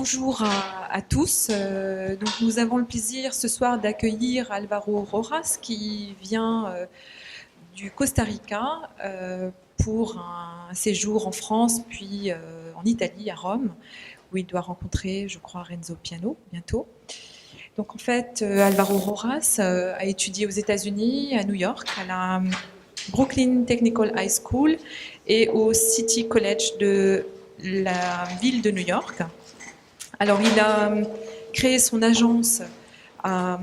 Bonjour à tous. Donc nous avons le plaisir ce soir d'accueillir Alvaro Rojas qui vient du Costa Rica pour un séjour en France puis en Italie, à Rome, où il doit rencontrer, je crois, Renzo Piano bientôt. Donc en fait, Alvaro Rojas a étudié aux États-Unis, à New York, à la Brooklyn Technical High School et au CityCollege de la ville de New York. Alors, il a créé son agence à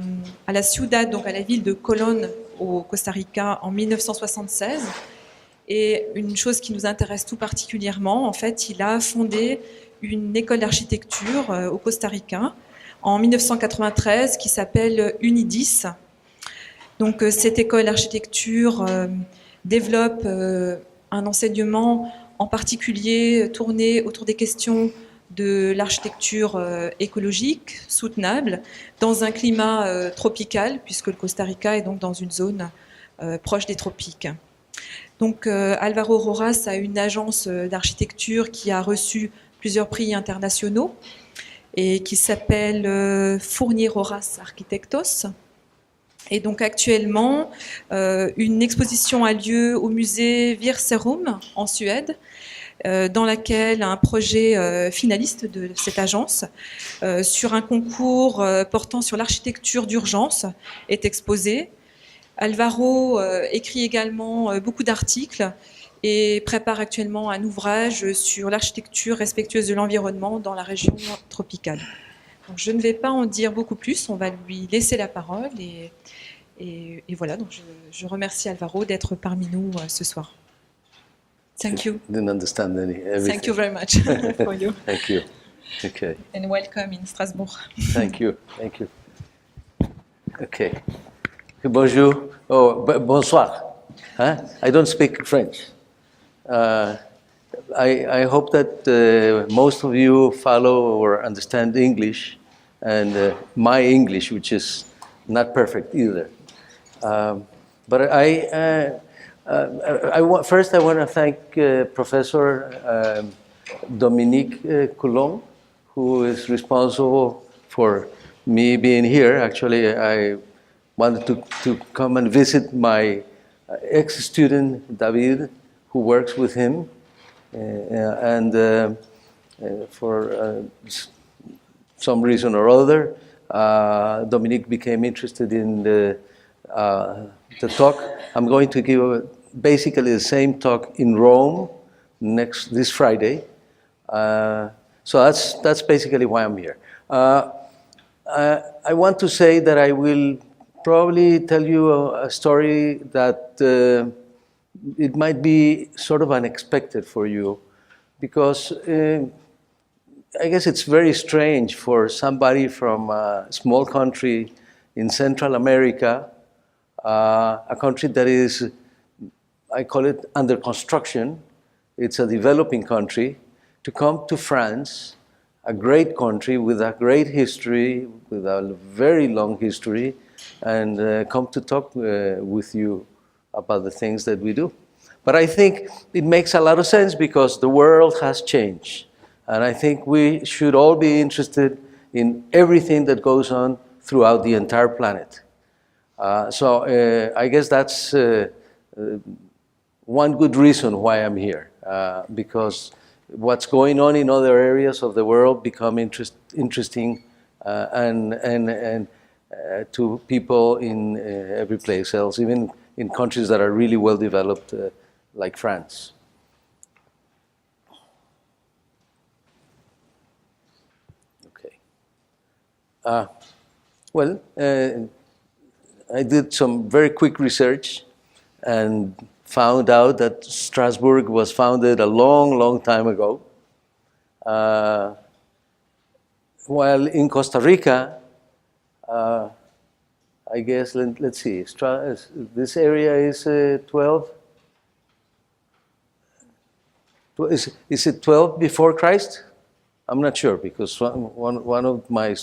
la Ciudad, donc à la ville de Colón, au Costa Rica, en 1976. Et une chose qui nous intéresse tout particulièrement, en fait, il a fondé une école d'architecture au Costa Rica en 1993 qui s'appelle UniDis. Donc, cette école d'architecture développe un enseignement en particulier tourné autour des questions de l'architecture écologique, soutenable, dans un climat tropical, puisque le Costa Rica est donc dans une zone proche des tropiques. Donc Alvaro Rojas a une agence d'architecture qui a reçu plusieurs prix internationaux et qui s'appelle Fournier Rojas Arquitectos. Et donc actuellement, une exposition a lieu au Musée Virserum en Suède, dans laquelle un projet finaliste de cette agence sur un concours portant sur l'architecture d'urgence est exposé. Alvaro écrit également beaucoup d'articles et prépare actuellement un ouvrage sur l'architecture respectueuse de l'environnement dans la région tropicale. Donc, je ne vais pas en dire beaucoup plus, on va lui laisser la parole et voilà, donc je remercie Alvaro d'être parmi nous ce soir. Thank you. Didn't understand everything. Thank you very much for you. Thank you. Okay. And welcome in Strasbourg. Thank you. Thank you. Okay. Bonjour. Oh, bonsoir. Huh? I don't speak French. I hope that most of you follow or understand English, and my English, which is not perfect either. But first, I want to thank Professor Dominique Coulon, who is responsible for me being here. Actually, I wanted to come and visit my ex-student, David, who works with him. And for some reason or other, Dominique became interested in the talk. I'm going to give basically the same talk in Rome this Friday. So that's basically why I'm here. I want to say that I will probably tell you a story that it might be sort of unexpected for you, because I guess it's very strange for somebody from a small country in Central America, a country that is, I call it, under construction. It's a developing country, to come to France, a great country with a great history, with a very long history, and come to talk with you about the things that we do. But I think it makes a lot of sense because the world has changed. And I think we should all be interested in everything that goes on throughout the entire planet. So I guess that's one good reason why I'm here, because what's going on in other areas of the world become interesting and to people in every place else, even in countries that are really well developed, like France. Okay. Well, I did some very quick research and found out that Strasbourg was founded a long, long time ago. While in Costa Rica, I guess, let's see, this area is 12. Is it 12 before Christ? I'm not sure, because one of my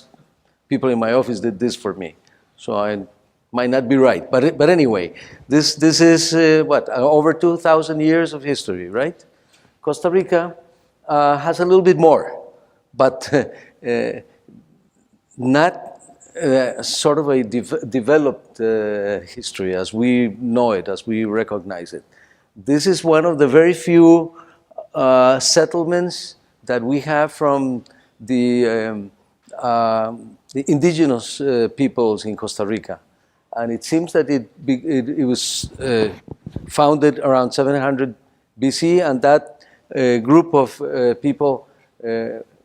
people in my office did this for me. So I might not be right. But anyway, this is, over 2,000 years of history, right? Costa Rica has a little bit more. But not sort of a developed history as we know it, as we recognize it. This is one of the very few settlements that we have from the indigenous peoples in Costa Rica. And it seems that it was founded around 700 BC, and that group of people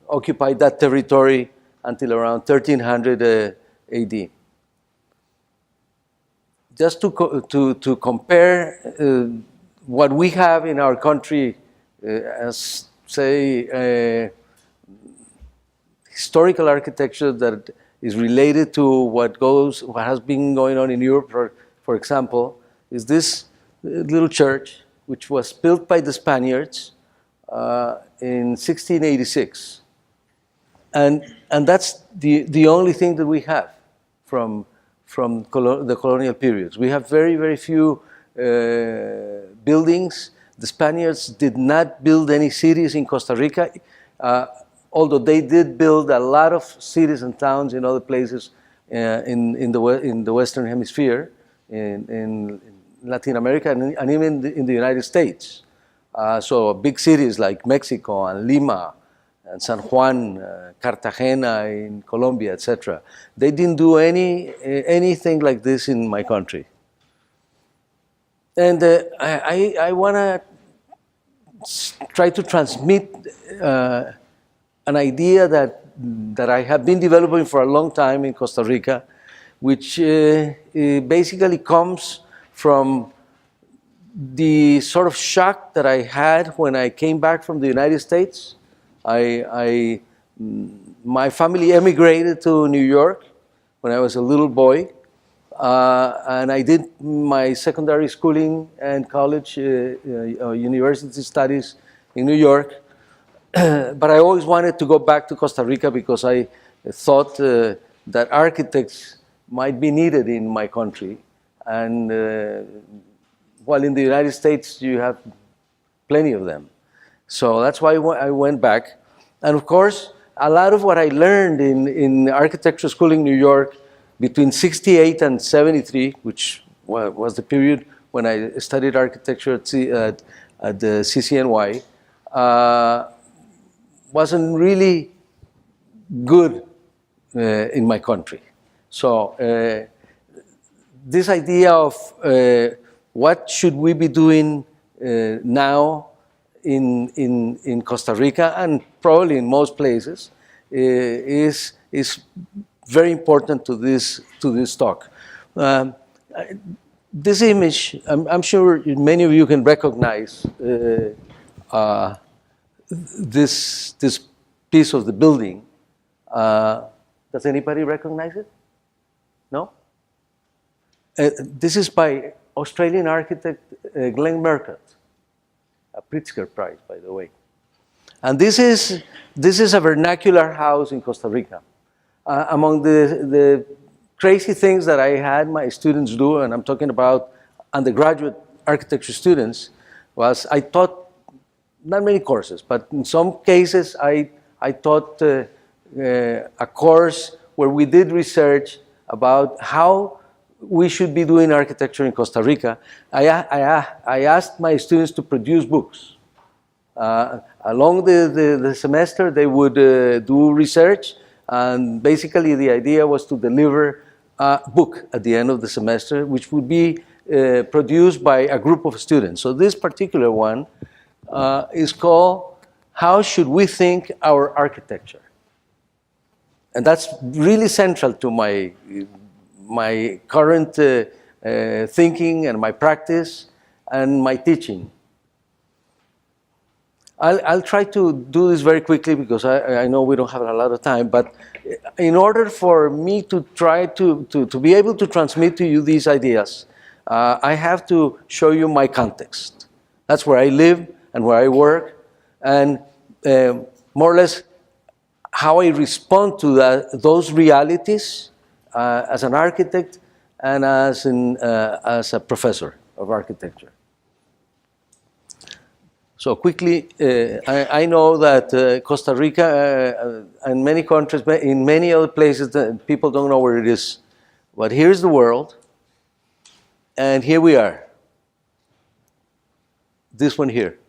occupied that territory until around 1300 AD. Just to compare what we have in our country as, say, historical architecture that is related to what has been going on in Europe, for example, is this little church, which was built by the Spaniards in 1686. And that's the only thing that we have from the colonial periods. We have very, very few buildings. The Spaniards did not build any cities in Costa Rica, although they did build a lot of cities and towns in other places in the Western Hemisphere, in Latin America, and even in the United States. So big cities like Mexico and Lima and San Juan, Cartagena in Colombia, etc. They didn't do anything like this in my country. And I want to try to transmit an idea that I have been developing for a long time in Costa Rica, which basically comes from the sort of shock that I had when I came back from the United States. My family emigrated to New York when I was a little boy, and I did my secondary schooling and college, university studies in New York. But I always wanted to go back to Costa Rica because I thought that architects might be needed in my country. And while in the United States, you have plenty of them. So that's why I went back. And of course, a lot of what I learned in architecture school in New York between 68 and 73, which was the period when I studied architecture at the CCNY, wasn't really good in my country. So this idea of what should we be doing now in Costa Rica and probably in most places is very important to this talk. This image, I'm sure many of you can recognize this piece of the building. Does anybody recognize it? No? This is by Australian architect Glenn Murcutt, a Pritzker Prize, by the way. And this is a vernacular house in Costa Rica. Among the crazy things that I had my students do, and I'm talking about undergraduate architecture students, was I taught not many courses, but in some cases I taught a course where we did research about how we should be doing architecture in Costa Rica. I asked my students to produce books. Along the semester, they would do research, and basically the idea was to deliver a book at the end of the semester, which would be produced by a group of students. So this particular one is called How Should We Think Our Architecture? And that's really central to my current thinking and my practice and my teaching. I'll try to do this very quickly because I know we don't have a lot of time, but in order for me to try to be able to transmit to you these ideas, I have to show you my context. That's where I live and where I work, and more or less how I respond to those realities as an architect and as a professor of architecture. So quickly, I know that Costa Rica and many countries, in many other places, people don't know where it is. But here's the world, and here we are. This one here.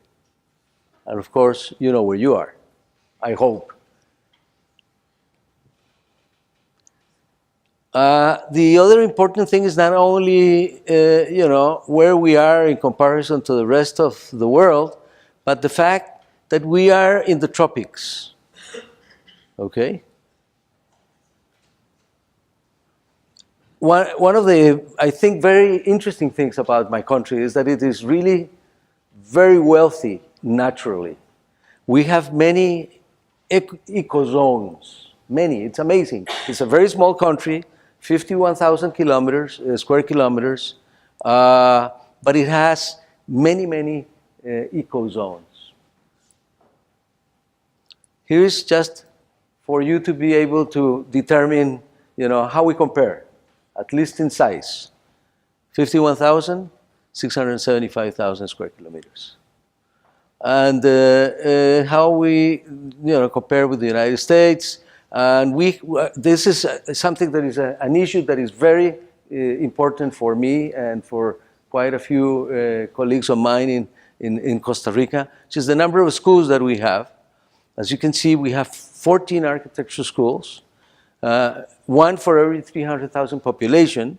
And of course, you know where you are, I hope. The other important thing is not only, you know, where we are in comparison to the rest of the world, but the fact that we are in the tropics, okay? One of the, I think, very interesting things about my country is that it is really very wealthy naturally. We have many ecozones, many, it's amazing. It's a very small country, 51,000 kilometers, square kilometers, but it has many, many ecozones. Here is just for you to be able to determine, you know, how we compare, at least in size. 51,000, 675,000 square kilometers. And how we, you know, compare with the United States. And this is something that is an issue that is very important for me and for quite a few colleagues of mine in Costa Rica, which is the number of schools that we have. As you can see, we have 14 architecture schools, one for every 300,000 population.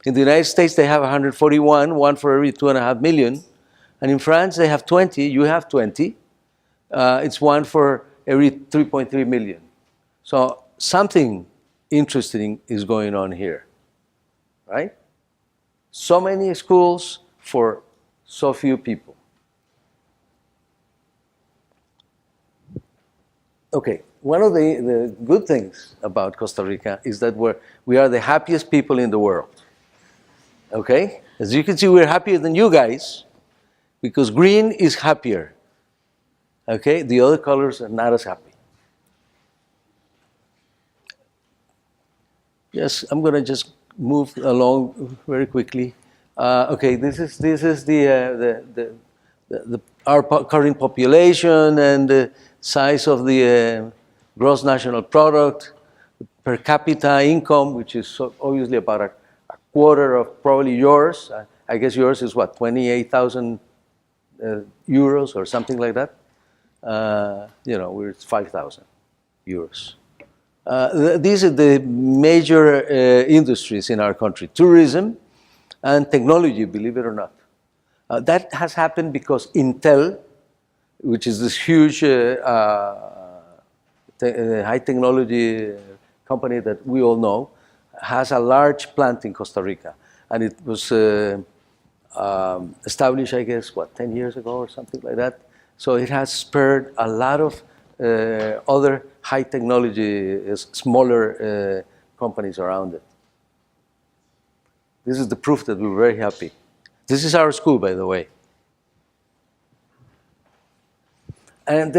In the United States, they have 141, one for every 2.5 million. And in France, they have 20, you have 20. It's one for every 3.3 million. So something interesting is going on here, right? So many schools for so few people. Okay, one of the good things about Costa Rica is that we are the happiest people in the world. Okay? As you can see, we're happier than you guys because green is happier. Okay? The other colors are not as happy. Yes, I'm going to just move along very quickly. Okay, this is our current population and the size of the gross national product, per capita income, which is obviously about a quarter of probably yours. I guess yours is what, 28,000 euros or something like that. You know, we're 5,000 euros. These are the major industries in our country: tourism and technology, believe it or not. That has happened because Intel, which is this huge high technology company that we all know, has a large plant in Costa Rica. And it was established, I guess, what, 10 years ago or something like that. So it has spurred a lot of other high technology, smaller companies around it. This is the proof that we're very happy. This is our school, by the way. And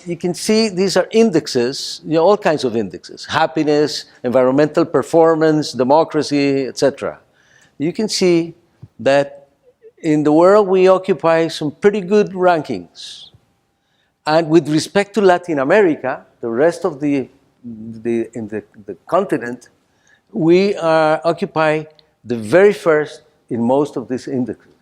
you can see these are indexes, you know, all kinds of indexes: happiness, environmental performance, democracy, etc. You can see that in the world we occupy some pretty good rankings. And with respect to Latin America, the rest of the continent, we occupy the very first in most of these indexes.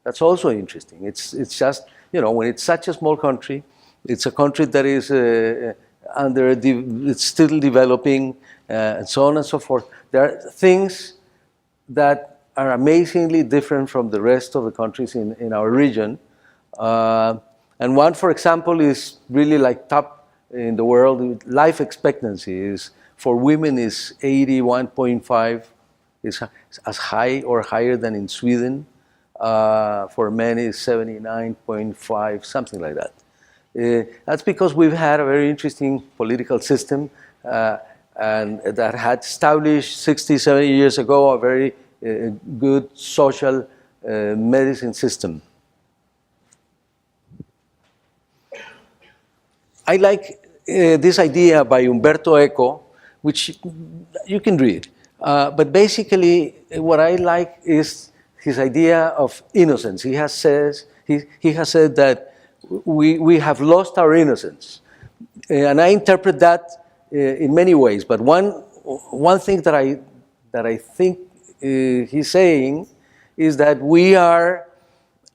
That's also interesting. It's just, you know, when it's such a small country, it's a country that is it's still developing, and so on and so forth. There are things that are amazingly different from the rest of the countries in our region. And one, for example, is really like top in the world. Life expectancy is, for women, is 81.5, is as high or higher than in Sweden. For men is 79.5, something like that. That's because we've had a very interesting political system and that had established 60, 70 years ago a very good social medicine system. I like this idea by Umberto Eco, which you can read. But basically, what I like is his idea of innocence. He he has said that we have lost our innocence. And I interpret that in many ways. But one thing that I think he's saying is that we are,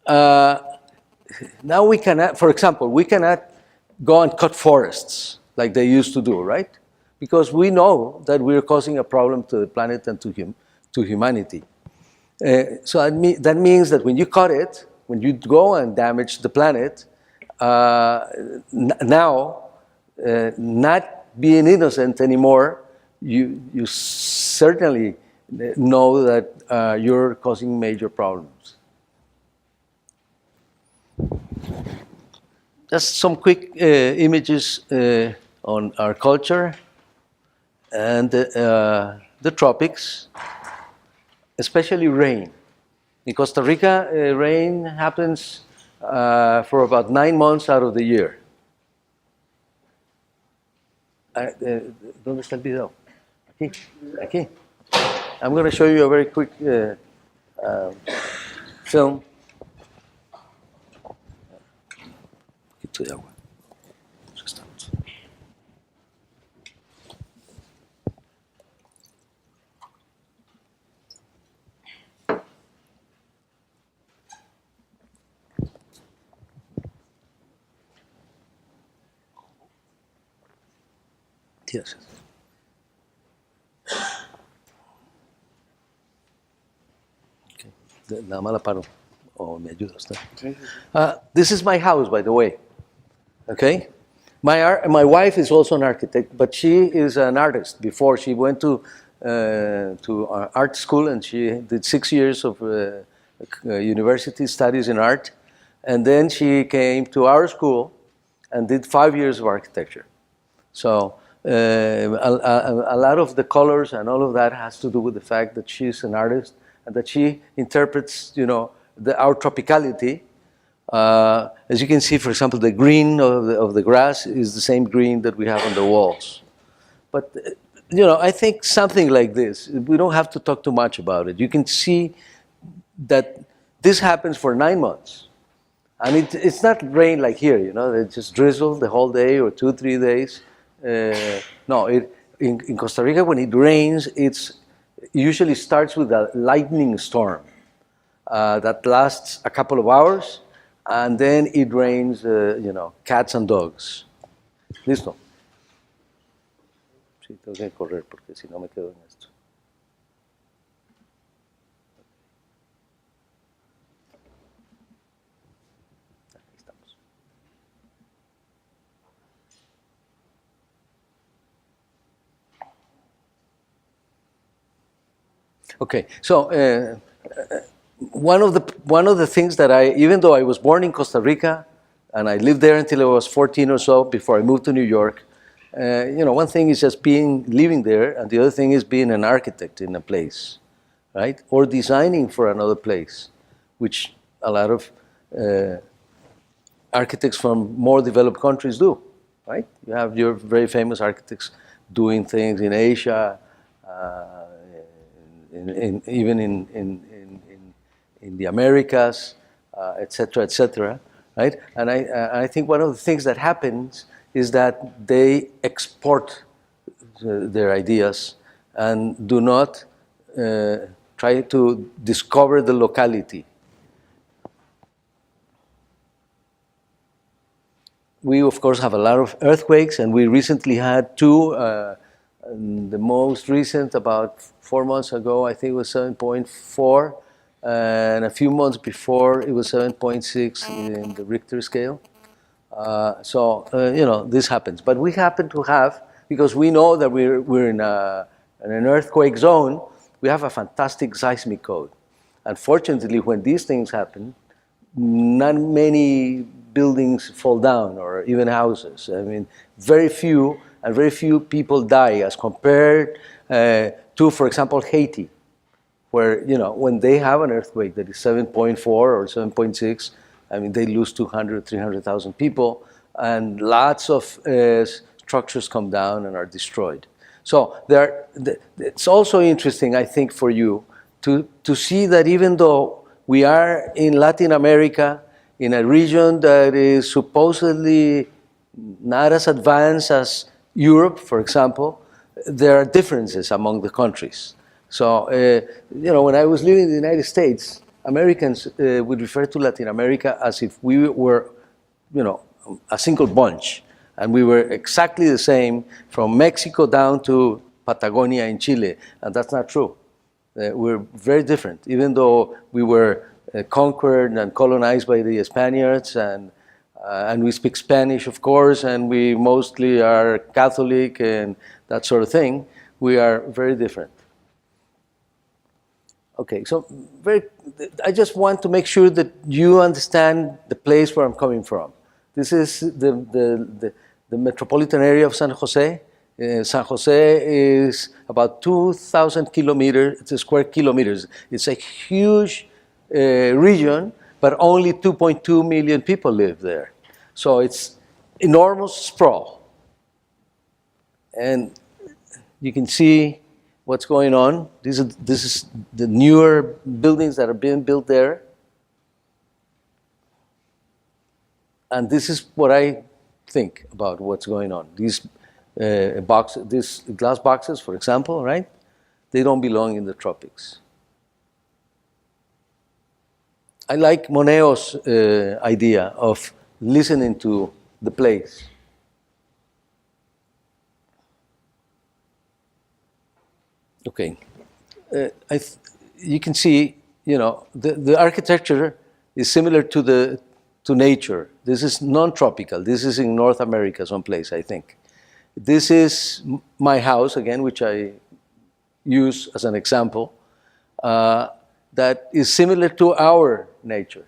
now we cannot, for example, we cannot go and cut forests like they used to do, right? Because we know that we're causing a problem to the planet and to humanity. So that means that when you cut it, when you go and damage the planet, now, not being innocent anymore, you certainly know that you're causing major problems. Just some quick images on our culture and the tropics, especially rain. In Costa Rica, rain happens for about 9 months out of the year. ¿Dónde está el video? Aquí, aquí. I'm going to show you a very quick film. Un poquito de agua. Yes. Okay. Nada más la paro. O me ayudas. This is my house, by the way. Okay. My wife is also an architect, but she is an artist. Before she went to art school, and she did 6 years of university studies in art, and then she came to our school and did 5 years of architecture. So. A lot of the colors and all of that has to do with the fact that she's an artist and that she interprets, our tropicality. As you can see, for example, the green of the grass is the same green that we have on the walls. But, I think something like this, we don't have to talk too much about it. You can see that this happens for 9 months. And it's not rain like here, it just drizzles the whole day or 2-3 days. No, in Costa Rica, when it rains, it usually starts with a lightning storm that lasts a couple of hours, and then it rains, cats and dogs. ¿Listo? Sí, tengo que correr porque si no me quedo en esto. Okay, so one of the things that even though I was born in Costa Rica and I lived there until I was 14 or so before I moved to New York, one thing is just living there, and the other thing is being an architect in a place, right? Or designing for another place, which a lot of architects from more developed countries do, right? You have your very famous architects doing things in Asia. Even in the Americas, etc., right? And I think one of the things that happens is that they export their ideas and do not try to discover the locality. We, of course, have a lot of earthquakes, and we recently had 2. The most recent, about 4 months ago, I think it was 7.4, and a few months before it was 7.6 in the Richter scale. So this happens. But we happen to have, because we know that we're in an earthquake zone, we have a fantastic seismic code. Unfortunately, when these things happen, not many buildings fall down, or even houses. I mean, very few people die as compared to, for example, Haiti, where, when they have an earthquake that is 7.4 or 7.6, I mean, they lose 200, 300,000 people, and lots of structures come down and are destroyed. So it's also interesting, I think, for you to see that even though we are in Latin America, in a region that is supposedly not as advanced as Europe, for example, there are differences among the countries. So, when I was living in the United States, Americans would refer to Latin America as if we were, a single bunch. And we were exactly the same from Mexico down to Patagonia in Chile. And that's not true. We're very different, even though we were conquered and colonized by the Spaniards, and we speak Spanish, of course, and we mostly are Catholic and that sort of thing. We are very different. Okay, so I just want to make sure that you understand the place where I'm coming from. This is the metropolitan area of San Jose. San Jose is about 2,000 kilometers, square kilometers. It's a huge region, but only 2.2 million people live there. So it's enormous sprawl. And you can see what's going on. This is the newer buildings that are being built there. And this is what I think about what's going on. These glass boxes, for example, right? They don't belong in the tropics. I like Moneo's idea of listening to the place. Okay, you can see, the architecture is similar to nature. This is non-tropical. This is in North America someplace, I think. This is my house, again, which I use as an example, that is similar to our nature.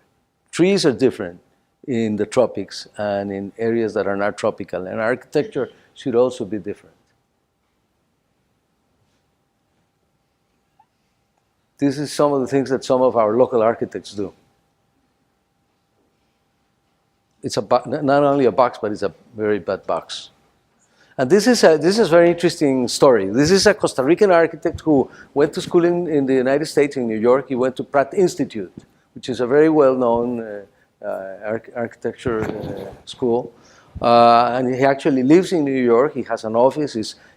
Trees are different in the tropics and in areas that are not tropical, and architecture should also be different. This is some of the things that some of our local architects do. It's not only a box, but it's a very bad box. And this is a very interesting story. This is a Costa Rican architect who went to school in the United States, in New York. He went to Pratt Institute, which is a very well-known architecture school. And he actually lives in New York. He has an office.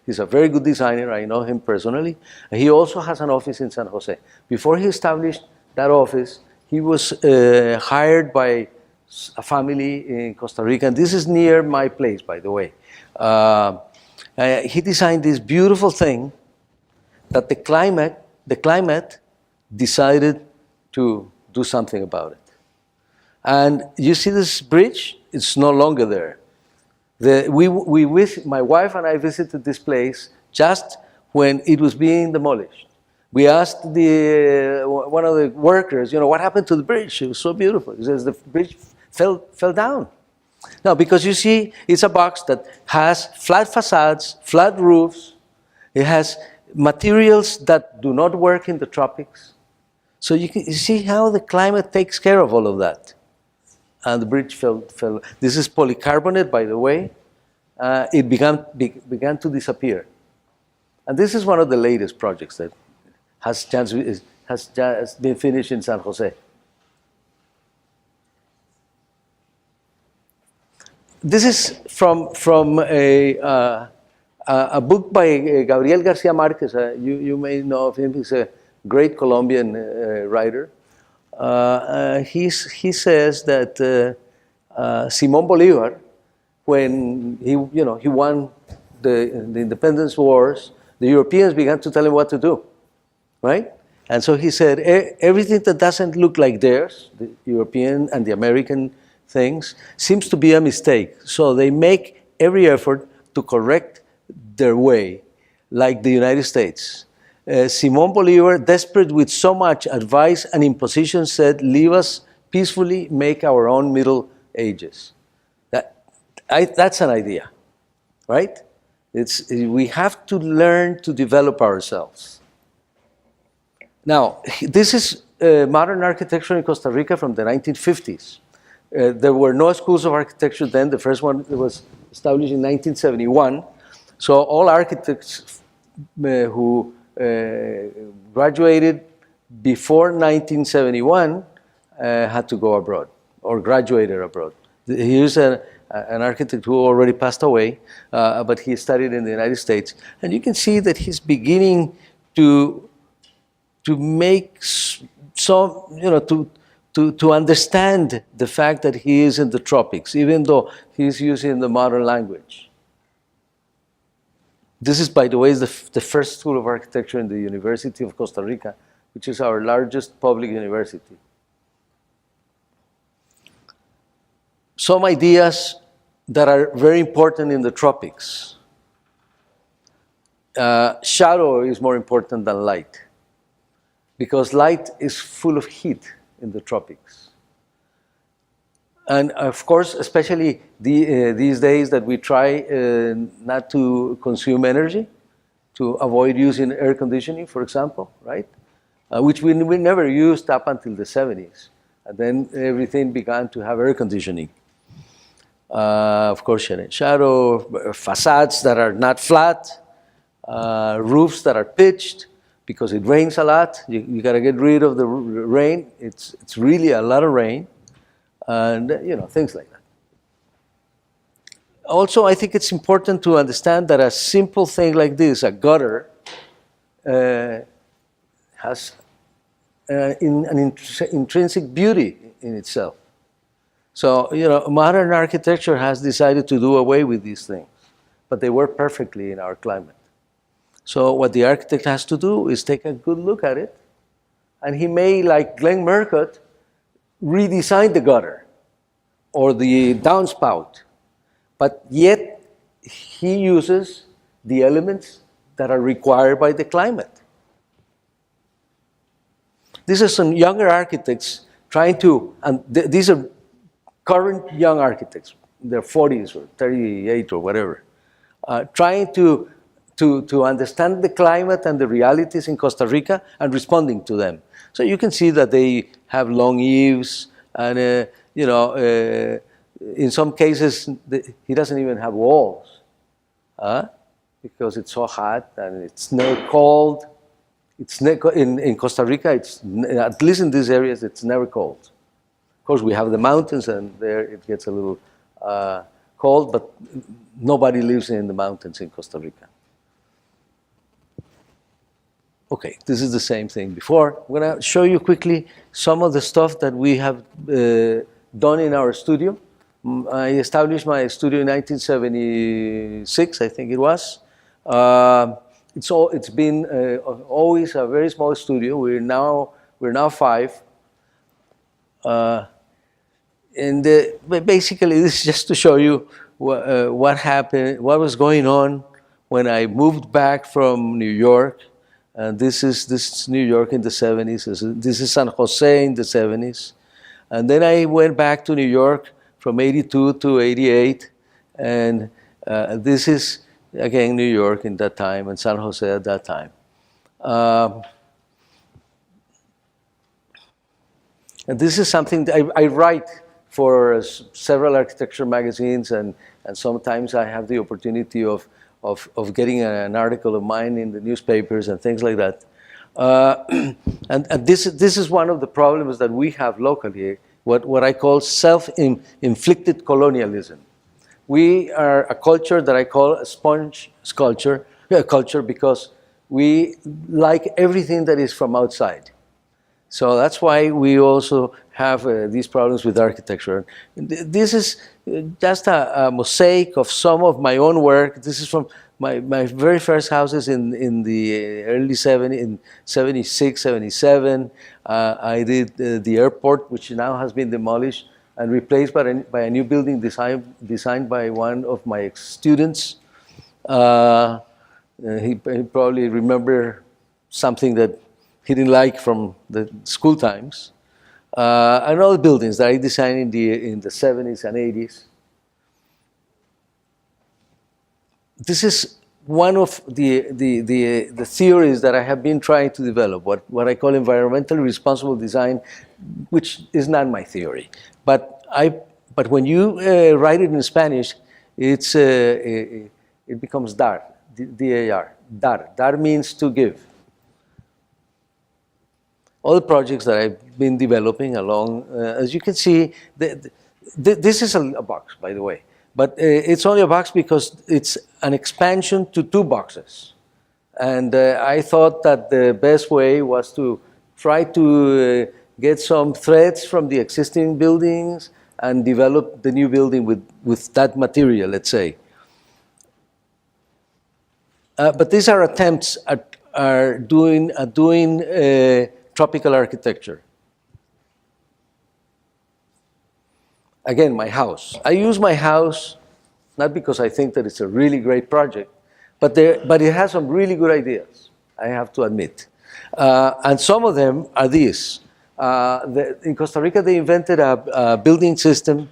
He's a very good designer. I know him personally. He also has an office in San Jose. Before he established that office, he was hired by a family in Costa Rica. And this is near my place, by the way. He designed this beautiful thing that the climate decided to do something about it. And you see this bridge? It's no longer there. My wife and I visited this place just when it was being demolished. We asked one of the workers, what happened to the bridge? It was so beautiful. He says the bridge fell down. Now, because you see, it's a box that has flat facades, flat roofs. It has materials that do not work in the tropics. So you see how the climate takes care of all of that. And the bridge fell. This is polycarbonate, by the way. It began to disappear. And this is one of the latest projects that has just been finished in San Jose. This is from a book by Gabriel Garcia Marquez. You may know of him. He's a great Colombian writer. He says that Simón Bolívar, when he won the independence wars, the Europeans began to tell him what to do, right? And so he said, everything that doesn't look like theirs, the European and the American things, seems to be a mistake. So they make every effort to correct their way, like the United States. Simón Bolívar, desperate with so much advice and imposition, said, leave us peacefully, make our own Middle Ages. That's an idea, right? We have to learn to develop ourselves. Now, this is modern architecture in Costa Rica from the 1950s. There were no schools of architecture then. The first one was established in 1971. So all architects who graduated before 1971 had to go abroad. or graduated abroad. He is an architect who already passed away, but he studied in the United States. And you can see that he's beginning to make some, to understand the fact that he is in the tropics, even though he's using the modern language. This is, by the way, the first school of architecture in the University of Costa Rica, which is our largest public university. Some ideas that are very important in the tropics. Shadow is more important than light, because light is full of heat in the tropics. And of course, especially these days that we try not to consume energy, to avoid using air conditioning, for example, right? Which we never used up until the 70s. And then everything began to have air conditioning. Of course, shadow, facades that are not flat, roofs that are pitched, because it rains a lot. You got to get rid of the rain. It's really a lot of rain, and things like that. Also, I think it's important to understand that a simple thing like this, a gutter, has an intrinsic beauty in itself. So, modern architecture has decided to do away with these things, but they work perfectly in our climate. So what the architect has to do is take a good look at it, and he may, like Glenn Murcutt, redesign the gutter or the downspout, but yet he uses the elements that are required by the climate. These are some younger architects trying to, and these are current young architects, they're 40s or 38 or whatever, trying to understand the climate and the realities in Costa Rica and responding to them. So you can see that they have long eaves, and in some cases he doesn't even have walls, because it's so hot and it's never cold. In Costa Rica, at least in these areas, it's never cold. Of course, we have the mountains, and there it gets a little cold, but nobody lives in the mountains in Costa Rica. Okay, this is the same thing before. I'm going to show you quickly some of the stuff that we have done in our studio. I established my studio in 1976, I think it was. It's been always a very small studio. We're now 5. Basically, this is just to show you what happened, what was going on when I moved back from New York. And this is New York in the 70s. This is San Jose in the 70s. And then I went back to New York from 82 to 88. And this is, again, New York in that time and San Jose at that time. And this is something that I write for several architecture magazines, and sometimes I have the opportunity of getting an article of mine in the newspapers and things like that. And this is one of the problems that we have locally, what I call self-inflicted colonialism. We are a culture that I call a sponge culture because we like everything that is from outside. So that's why we also have these problems with architecture. This is just a mosaic of some of my own work. This is from my very first houses in the early 70s, in 76, 77. I did the airport, which now has been demolished and replaced by a new building designed by one of my students. He probably remember something that he didn't like from the school times. And other buildings that I designed in the 70s and 80s. This is one of the theories that I have been trying to develop, what I call environmentally responsible design, which is not my theory. But when you write it in Spanish, it becomes dar, D-A-R, dar. Dar means to give. other projects that I've been developing along. As you can see, this is a box, by the way, but it's only a box because it's an expansion to 2 boxes. And I thought that the best way was to try to get some threads from the existing buildings and develop the new building with that material, let's say. But these are attempts at doing tropical architecture. Again, my house. I use my house not because I think that it's a really great project, but it has some really good ideas, I have to admit. And some of them are these. In Costa Rica, they invented a building system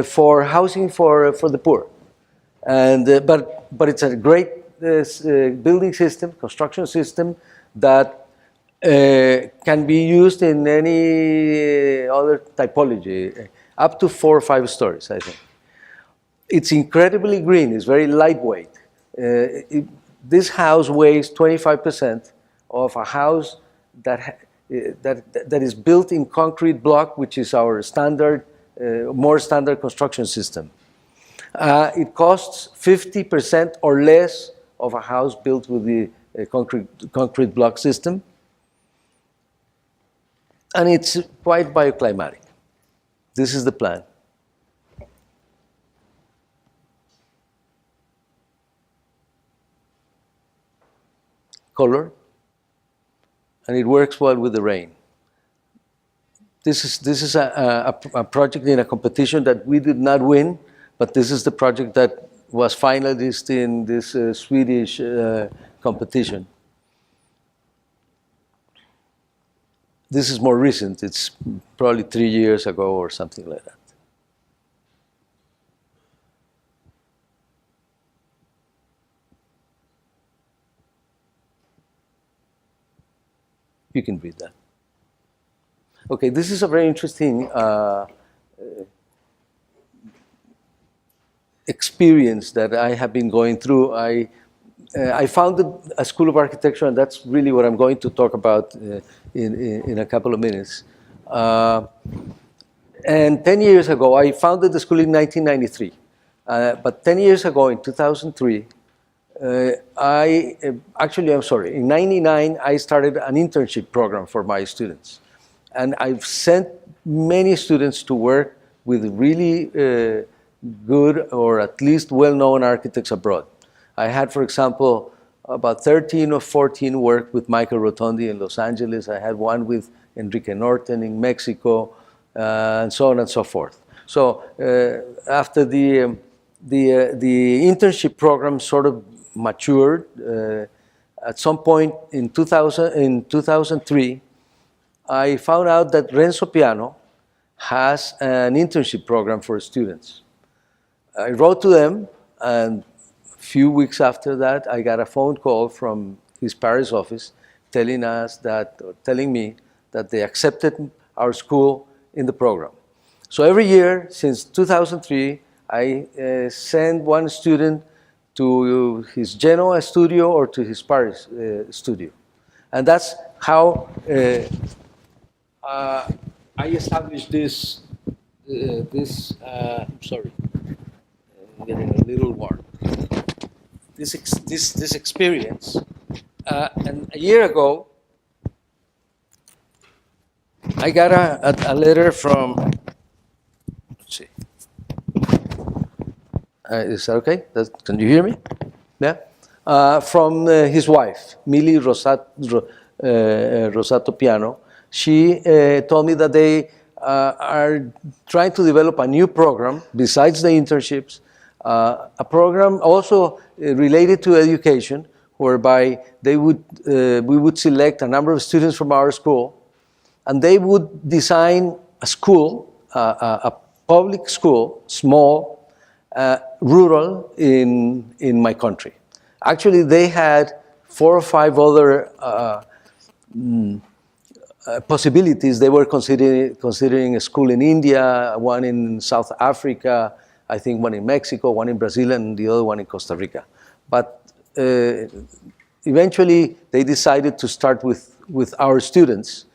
for housing for the poor. And, but it's a great building system, construction system, that can be used in any other typology, up to 4 or 5 stories, I think. It's incredibly green, it's very lightweight. This house weighs 25% of a house that is built in concrete block, which is our standard, more standard construction system. It costs 50% or less of a house built with the concrete block system. And it's quite bioclimatic. This is the plan. Color, and it works well with the rain. This is a project in a competition that we did not win, but this is the project that was finalist in this Swedish competition. This is more recent. It's probably 3 years ago or something like that. You can read that. Okay, this is a very interesting experience that I have been going through. I founded a School of Architecture, and that's really what I'm going to talk about in a couple of minutes. And 10 years ago, I founded the school in 1993. But 10 years ago, in 2003, I'm sorry, in 99, I started an internship program for my students. And I've sent many students to work with really good or at least well-known architects abroad. I had, for example, about 13 or 14 worked with Michael Rotondi in Los Angeles. I had one with Enrique Norten in Mexico, and so on and so forth. So after the internship program sort of matured, at some point in 2003, I found out that Renzo Piano has an internship program for students. I wrote to them, and a few weeks after that, I got a phone call from his Paris office telling me that they accepted our school in the program. So every year since 2003, I send one student to his Genoa studio or to his Paris studio. And that's how I established this, I'm sorry, I'm getting a little warm. This experience. And a year ago, I got a letter from, let's see. Is that okay? Can you hear me? Yeah? From his wife, Mili Rosato Piano. She told me that they are trying to develop a new program besides the internships, a program also related to education, whereby we would select a number of students from our school, and they would design a school, a public school, small, rural in my country. Actually, they had 4 or 5 other possibilities. They were considering a school in India, one in South Africa, I think one in Mexico, one in Brazil, and the other one in Costa Rica. But eventually, they decided to start with our students.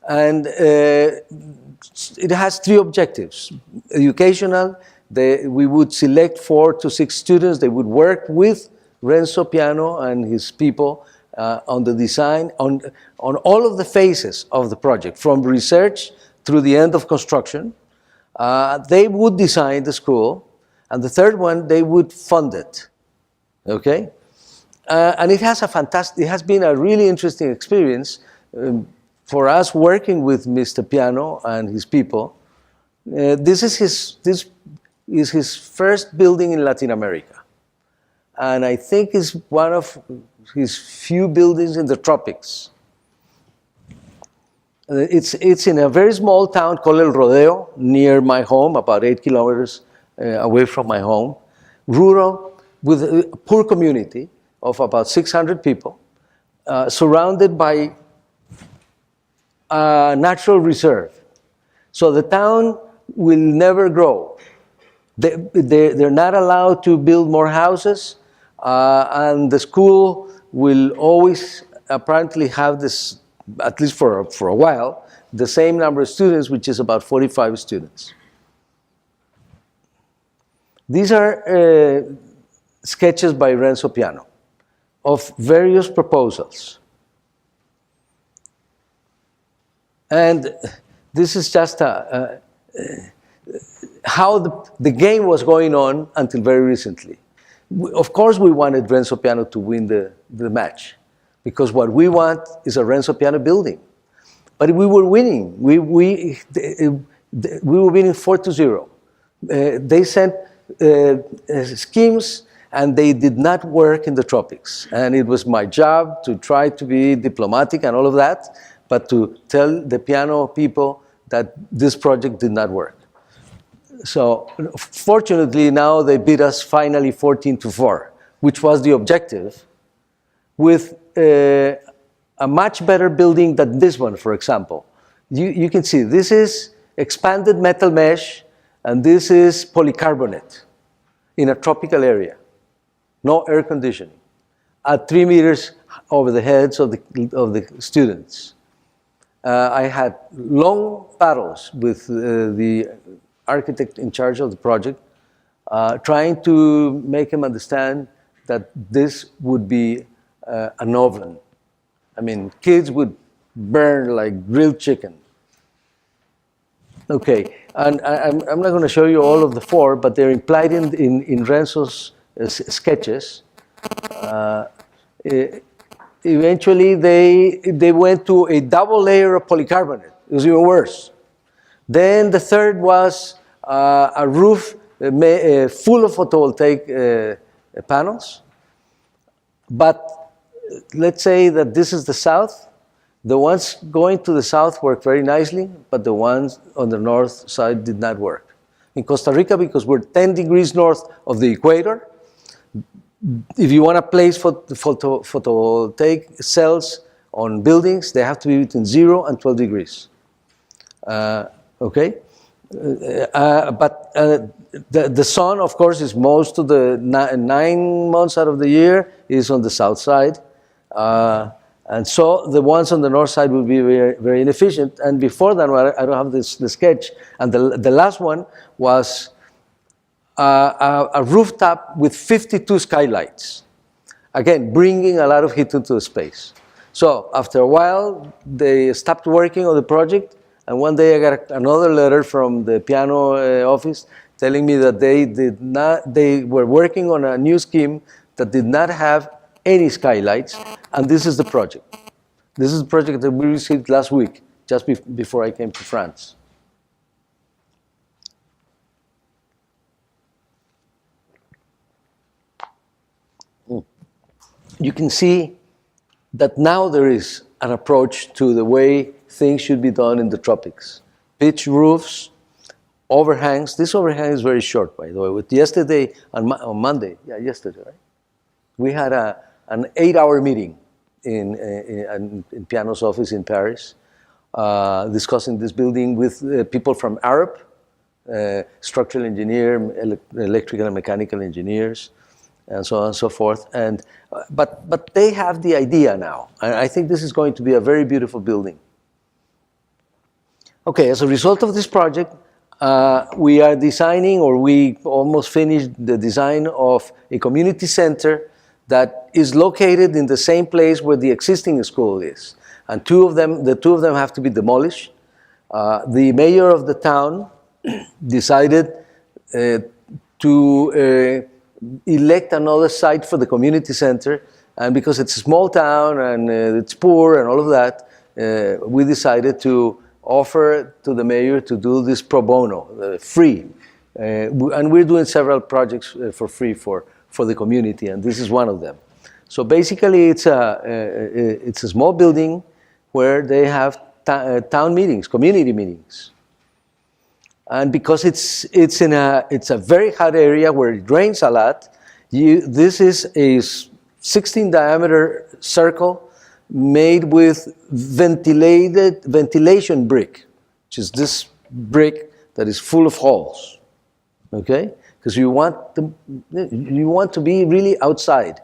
And it has 3 objectives. Educational, we would select 4 to 6 students. They would work with Renzo Piano and his people on the design, on all of the phases of the project, from research through the end of construction. They would design the school, and the third one, they would fund it, okay? And it has been a really interesting experience for us working with Mr. Piano and his people. This is his first building in Latin America. And I think it's one of his few buildings in the tropics. It's in a very small town called El Rodeo, near my home, about 8 kilometers away from my home. Rural, with a poor community of about 600 people, surrounded by a natural reserve. So the town will never grow. They're not allowed to build more houses, and the school will always apparently have this, at least for a while, the same number of students, which is about 45 students. These are sketches by Renzo Piano of various proposals. And this is just how the game was going on until very recently. Of course, we wanted Renzo Piano to win the match, because what we want is a Renzo Piano building. But we were winning. We were winning 4-0. They sent schemes, and they did not work in the tropics. And it was my job to try to be diplomatic and all of that, but to tell the piano people that this project did not work. So fortunately, now they beat us finally 14-4, which was the objective, with a much better building than this one, for example. You can see this is expanded metal mesh, and this is polycarbonate in a tropical area. No air conditioning, at 3 meters over the heads of the students. I had long battles with the architect in charge of the project, trying to make him understand that this would be an oven. I mean, kids would burn like grilled chicken. Okay, and I'm not going to show you all of the 4, but they're implied in Renzo's sketches. Eventually, they went to a double layer of polycarbonate. It was even worse. Then the third was a roof full of photovoltaic panels. But let's say that this is the south. The ones going to the south worked very nicely, but the ones on the north side did not work. In Costa Rica, because we're 10 degrees north of the equator, if you want to place photovoltaic cells on buildings, they have to be between 0 and 12 degrees. Okay? But the sun, of course, is most of the 9 months out of the year is on the south side. And so the ones on the north side will be very, very inefficient. And before that, I don't have the sketch. And the last one was a rooftop with 52 skylights. Again, bringing a lot of heat into the space. So after a while, they stopped working on the project. And one day I got another letter from the piano office telling me that they were working on a new scheme that did not have any skylights, and this is the project. This is the project that we received last week, just before I came to France. You can see that now there is an approach to the way things should be done in the tropics. Pitch roofs, overhangs. This overhang is very short, by the way. With yesterday, on Monday, yesterday, right? We had an 8-hour meeting in Piano's office in Paris, discussing this building with people from ARP, structural engineer, electrical and mechanical engineers, and so on and so forth. But they have the idea now, and I think this is going to be a very beautiful building. Okay, as a result of this project, we are designing, or we almost finished the design of a community center that is located in the same place where the existing school is. And the two of them have to be demolished. The mayor of the town decided to elect another site for the community center, and because it's a small town and it's poor and all of that, we decided to offer to the mayor to do this pro bono, free. And we're doing several projects for free for the community, and this is one of them. So basically it's a small building where they have town meetings, community meetings. And because it's a very hot area where it rains a lot, this is a 16 diameter circle made with ventilation brick, which is this brick that is full of holes, okay? Because you want to be really outside,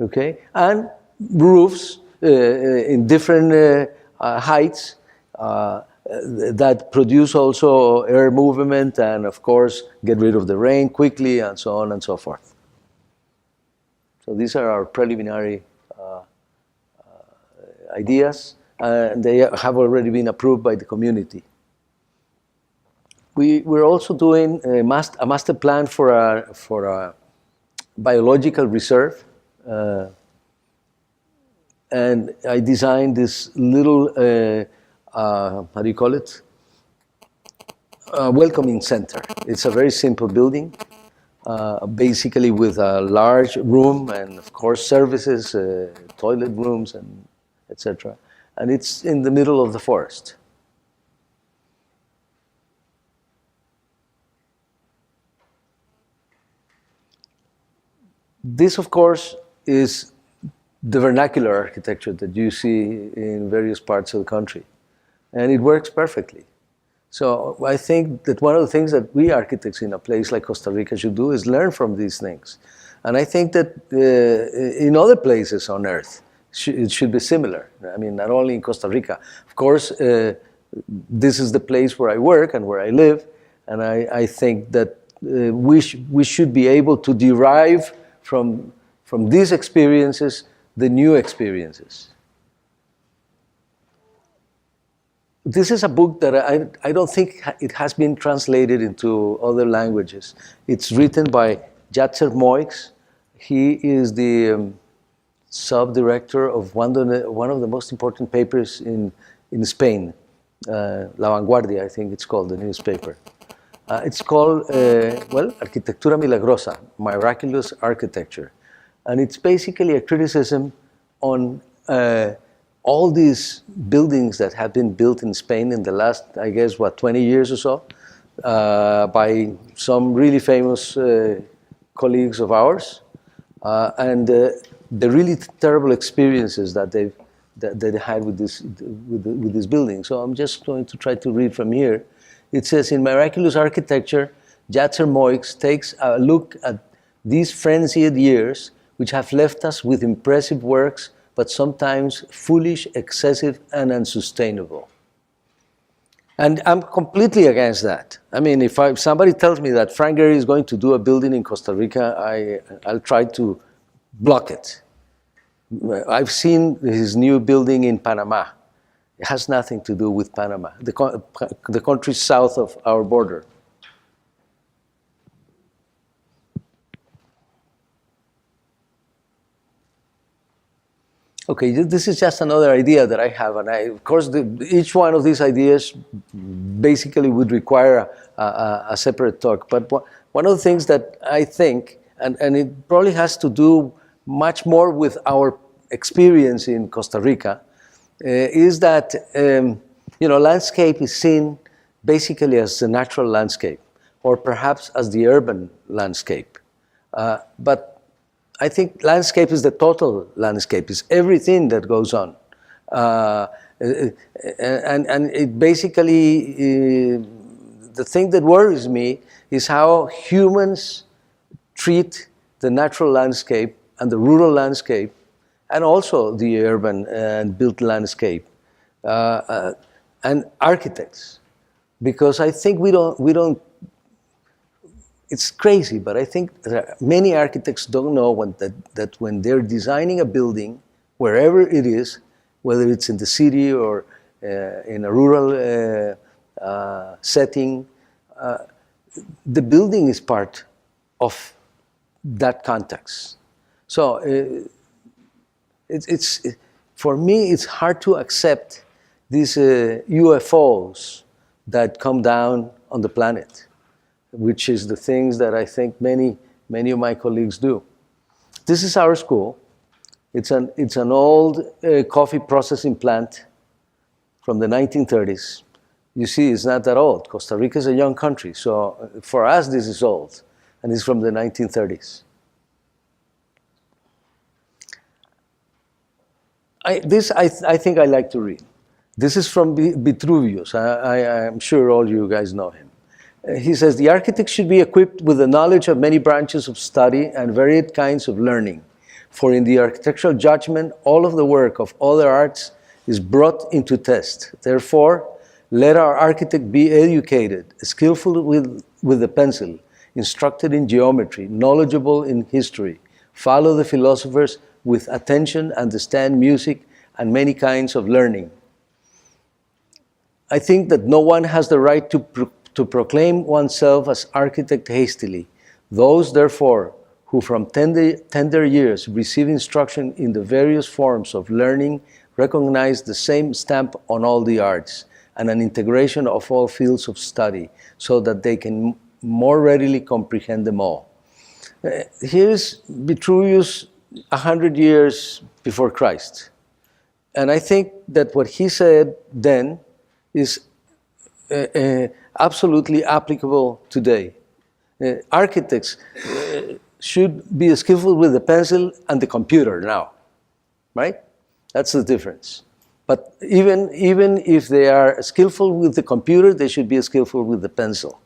okay? And roofs in different heights that produce also air movement and, of course, get rid of the rain quickly and so on and so forth. So these are our preliminary ideas, and they have already been approved by the community. We're also doing a master plan for a biological reserve, and I designed this little, how do you call it? Welcoming center. It's a very simple building, basically with a large room and, of course, services, toilet rooms, and etc. And it's in the middle of the forest. This, of course, is the vernacular architecture that you see in various parts of the country. And it works perfectly. So I think that one of the things that we architects in a place like Costa Rica should do is learn from these things. And I think that in other places on earth, it should be similar. I mean, not only in Costa Rica. Of course, this is the place where I work and where I live, and I think that we should be able to derive from these experiences the new experiences. This is a book that I don't think it has been translated into other languages. It's written by Yatser Moix. He is the sub-director of one of the most important papers in Spain, La Vanguardia, I think it's called, the newspaper. It's called, Arquitectura Milagrosa, Miraculous Architecture. And it's basically a criticism on all these buildings that have been built in Spain in the last, I guess, 20 years or so, by some really famous colleagues of ours. And the really terrible experiences that they had with this building. So I'm just going to try to read from here. It says, in Miraculous Architecture, Yatser Moix takes a look at these frenzied years which have left us with impressive works, but sometimes foolish, excessive, and unsustainable. And I'm completely against that. I mean, if somebody tells me that Frank Gehry is going to do a building in Costa Rica, I'll try to block it. I've seen his new building in Panama. It has nothing to do with Panama, the country south of our border. Okay, this is just another idea that I have, and of course, each one of these ideas basically would require a separate talk. But one of the things that I think, and it probably has to do much more with our experience in Costa Rica, is that landscape is seen basically as the natural landscape, or perhaps as the urban landscape. But I think landscape is the total landscape, is everything that goes on. And it basically, the thing that worries me is how humans treat the natural landscape and the rural landscape, and also the urban and built landscape, and architects. because I think we don't, it's crazy, but I think many architects don't know that when they're designing a building, wherever it is, whether it's in the city or in a rural setting, the building is part of that context. So for me, it's hard to accept these UFOs that come down on the planet, which is the things that I think many of my colleagues do. This is our school. It's an old coffee processing plant from the 1930s. You see, it's not that old. Costa Rica is a young country, so for us this is old, and it's from the 1930s. I think I like to read. This is from Vitruvius. I'm sure all you guys know him. He says, the architect should be equipped with the knowledge of many branches of study and varied kinds of learning. For in the architectural judgment, all of the work of other arts is brought into test. Therefore, let our architect be educated, skillful with the pencil, instructed in geometry, knowledgeable in history, follow the philosophers with attention, understand music and many kinds of learning. I think that no one has the right to proclaim oneself as architect hastily. Those, therefore, who from tender years receive instruction in the various forms of learning recognize the same stamp on all the arts and an integration of all fields of study so that they can more readily comprehend them all. Here's Vitruvius 100 years before Christ. And I think that what he said then is absolutely applicable today. Architects should be skillful with the pencil and the computer now, right? That's the difference. But even if they are skillful with the computer, they should be skillful with the pencil.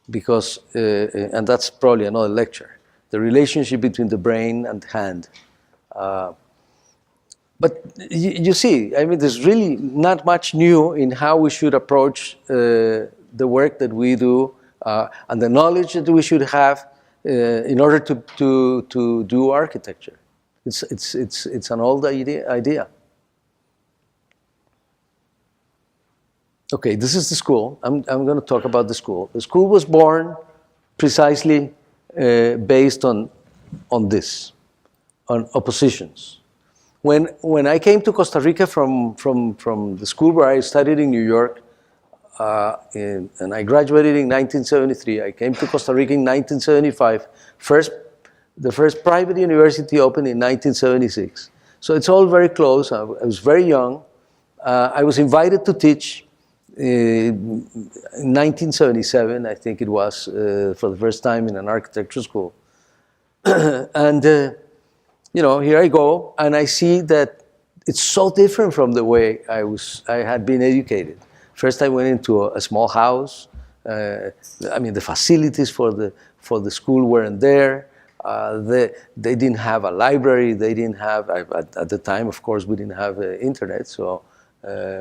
Because, and that's probably another lecture, the relationship between the brain and hand. But you see, I mean, there's really not much new in how we should approach the work that we do and the knowledge that we should have in order to do architecture. It's an old idea. Okay, this is the school. I'm going to talk about the school. The school was born precisely based on this, on oppositions. When I came to Costa Rica from the school where I studied in New York, and I graduated in 1973, I came to Costa Rica in 1975. The first private university opened in 1976. So it's all very close. I was very young. I was invited to teach in 1977, I think it was, for the first time in an architecture school. And you know, here I go, and I see that it's so different from the way I had been educated. First, I went into a small house. I mean, the facilities for the school weren't there. They didn't have a library. They didn't have, at the time, of course, we didn't have internet, so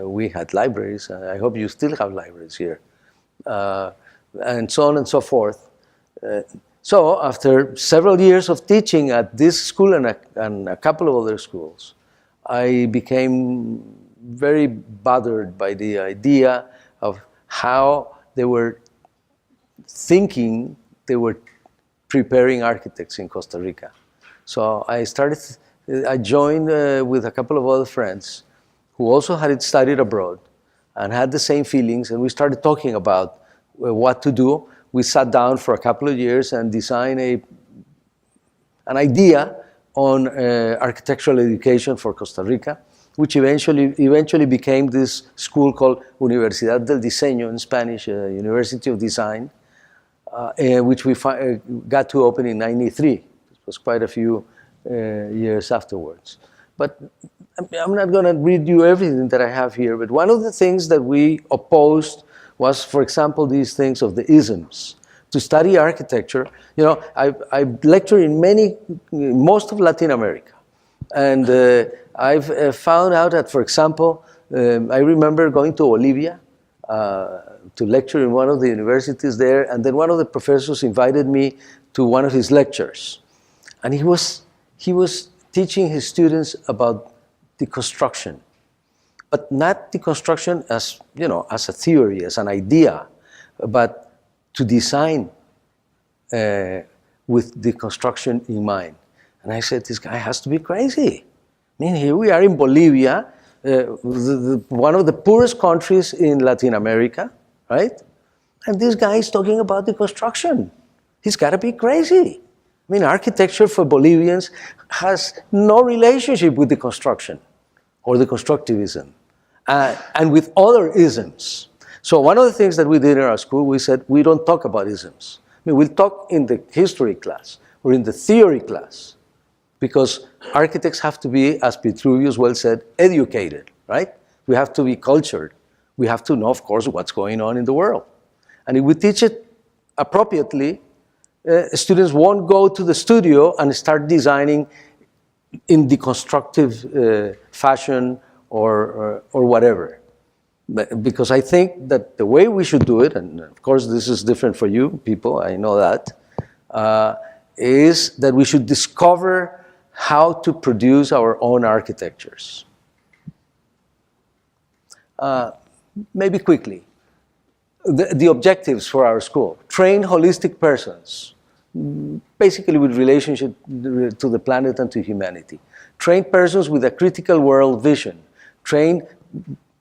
we had libraries. I hope you still have libraries here, and so on and so forth. So after several years of teaching at this school and a couple of other schools, I became very bothered by the idea of how they were thinking, they were preparing architects in Costa Rica. So I joined with a couple of other friends who also had studied abroad and had the same feelings, and we started talking about what to do. We sat down for a couple of years and designed an idea on architectural education for Costa Rica, which eventually became this school called Universidad del Diseño in Spanish, University of Design, which we got to open in '93. It was quite a few years afterwards. But I'm not going to read you everything that I have here, but one of the things that we opposed was, for example, these things of the isms. To study architecture, you know, I've lectured in most of Latin America. And I've found out that, for example, I remember going to Bolivia to lecture in one of the universities there, and then one of the professors invited me to one of his lectures. And he was teaching his students about deconstruction, but not deconstruction as, you know, as a theory, as an idea, but to design with deconstruction in mind. And I said, this guy has to be crazy. I mean, here we are in Bolivia, one of the poorest countries in Latin America, right? And this guy is talking about deconstruction. He's got to be crazy. I mean, architecture for Bolivians has no relationship with deconstruction or the constructivism, and with other isms. So one of the things that we did in our school, we said, we don't talk about isms. I mean, we'll talk in the history class or in the theory class, because architects have to be, as Vitruvius well said, educated, right? We have to be cultured. We have to know, of course, what's going on in the world. And if we teach it appropriately, students won't go to the studio and start designing in deconstructive fashion or whatever. Because I think that the way we should do it, and of course this is different for you people, I know that, is that we should discover how to produce our own architectures. Maybe quickly, the objectives for our school: train holistic persons, basically with relationship to the planet and to humanity. Train persons with a critical world vision. Train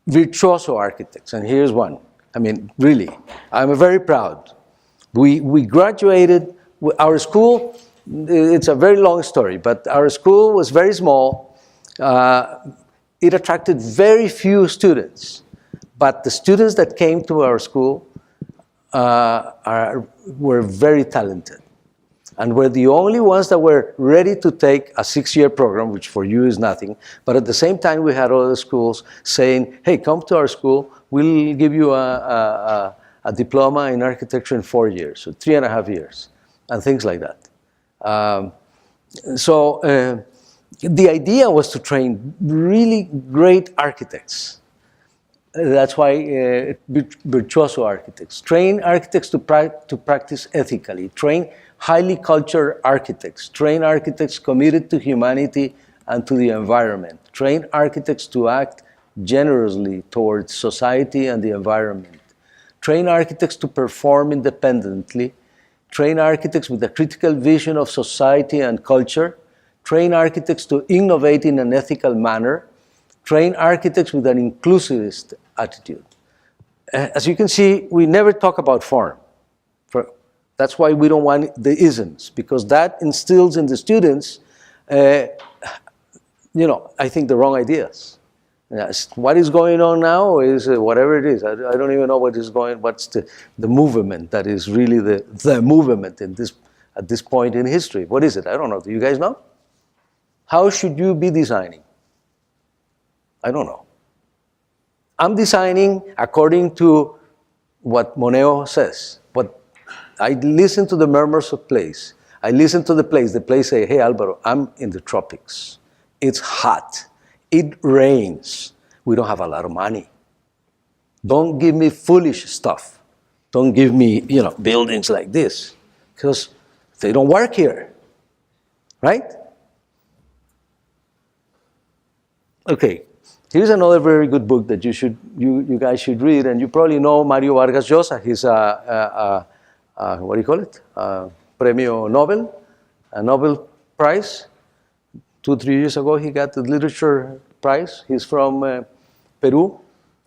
virtuoso architects, and here's one. I mean, really, I'm very proud. We graduated, our school, it's a very long story, but our school was very small. It attracted very few students, but the students that came to our school were very talented. And we're the only ones that were ready to take a 6-year program, which for you is nothing. But at the same time, we had other schools saying, hey, come to our school. We'll give you a diploma in architecture in 4 years, so 3.5 years, and things like that. The idea was to train really great architects. That's why virtuoso architects. Train architects to practice ethically. Train highly cultured architects. Train architects committed to humanity and to the environment. Train architects to act generously towards society and the environment. Train architects to perform independently. Train architects with a critical vision of society and culture. Train architects to innovate in an ethical manner. Train architects with an inclusivist attitude. As you can see, we never talk about form. That's why we don't want the isms, because that instills in the students, I think the wrong ideas. What is going on now is whatever it is. I don't even know what's the movement that is really the movement at this point in history. What is it? I don't know. Do you guys know? How should you be designing? I don't know. I'm designing according to what Moneo says. I listen to the murmurs of place. I listen to the place. The place say, hey, Alvaro, I'm in the tropics. It's hot. It rains. We don't have a lot of money. Don't give me foolish stuff. Don't give me, buildings like this, because they don't work here, right? Okay, here's another very good book that you guys should read, and you probably know Mario Vargas Llosa. He's what do you call it? Premio Nobel, a Nobel Prize. 2-3 years ago, he got the literature prize. He's from Peru,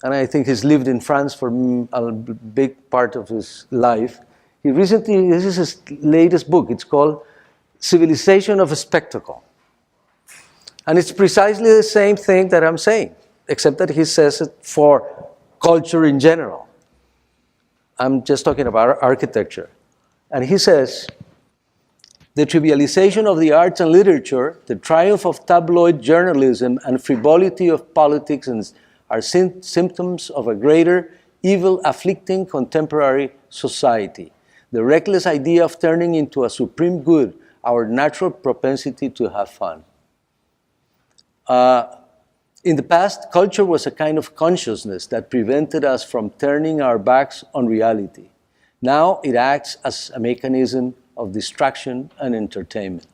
and I think he's lived in France for a big part of his life. This is his latest book. It's called Civilization of a Spectacle. And it's precisely the same thing that I'm saying, except that he says it for culture in general. I'm just talking about architecture. And he says, the trivialization of the arts and literature, the triumph of tabloid journalism and frivolity of politics are symptoms of a greater evil afflicting contemporary society. The reckless idea of turning into a supreme good our natural propensity to have fun. In the past, culture was a kind of consciousness that prevented us from turning our backs on reality. Now it acts as a mechanism of distraction and entertainment.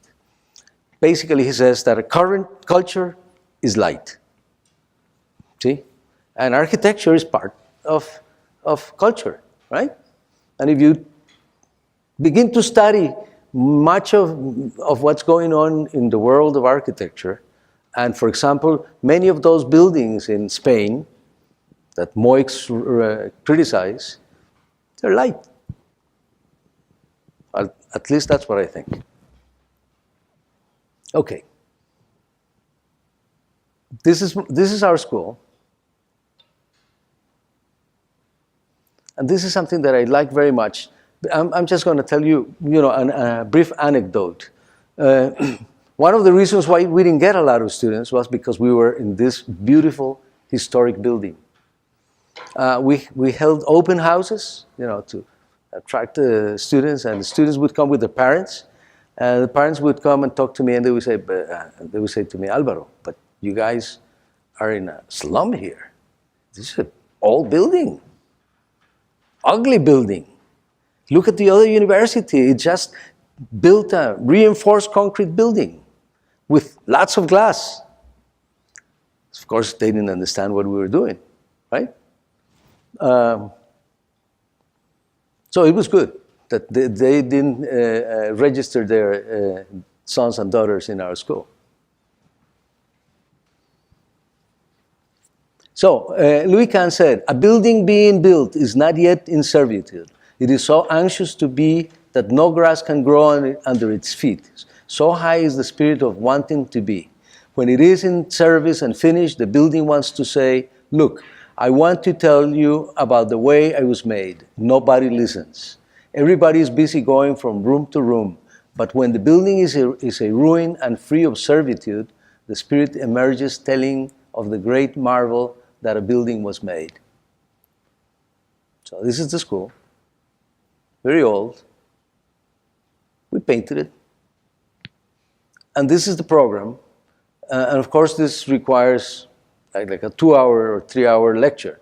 Basically, he says that a current culture is light. See? And architecture is part of culture, right? And if you begin to study much of what's going on in the world of architecture, and for example, many of those buildings in Spain that Moix criticize, they're light. At least that's what I think. Okay. This is our school. And this is something that I like very much. I'm just going to tell you, a brief anecdote. One of the reasons why we didn't get a lot of students was because we were in this beautiful historic building. We held open houses, to attract the students, and the students would come with their parents, and the parents would come and talk to me, and they would say to me, Alvaro, but you guys are in a slum here. This is an old building, ugly building. Look at the other university. It just built a reinforced concrete building with lots of glass. Of course, they didn't understand what we were doing, right? So it was good that they didn't register their sons and daughters in our school. So Louis Kahn said, a building being built is not yet in servitude. It is so anxious to be that no grass can grow under its feet. So high is the spirit of wanting to be. When it is in service and finished, the building wants to say, look, I want to tell you about the way I was made. Nobody listens. Everybody is busy going from room to room. But when the building is a ruin and free of servitude, the spirit emerges telling of the great marvel that a building was made. So this is the school. Very old. We painted it. And this is the program. And of course, this requires like a 2-hour or 3-hour lecture.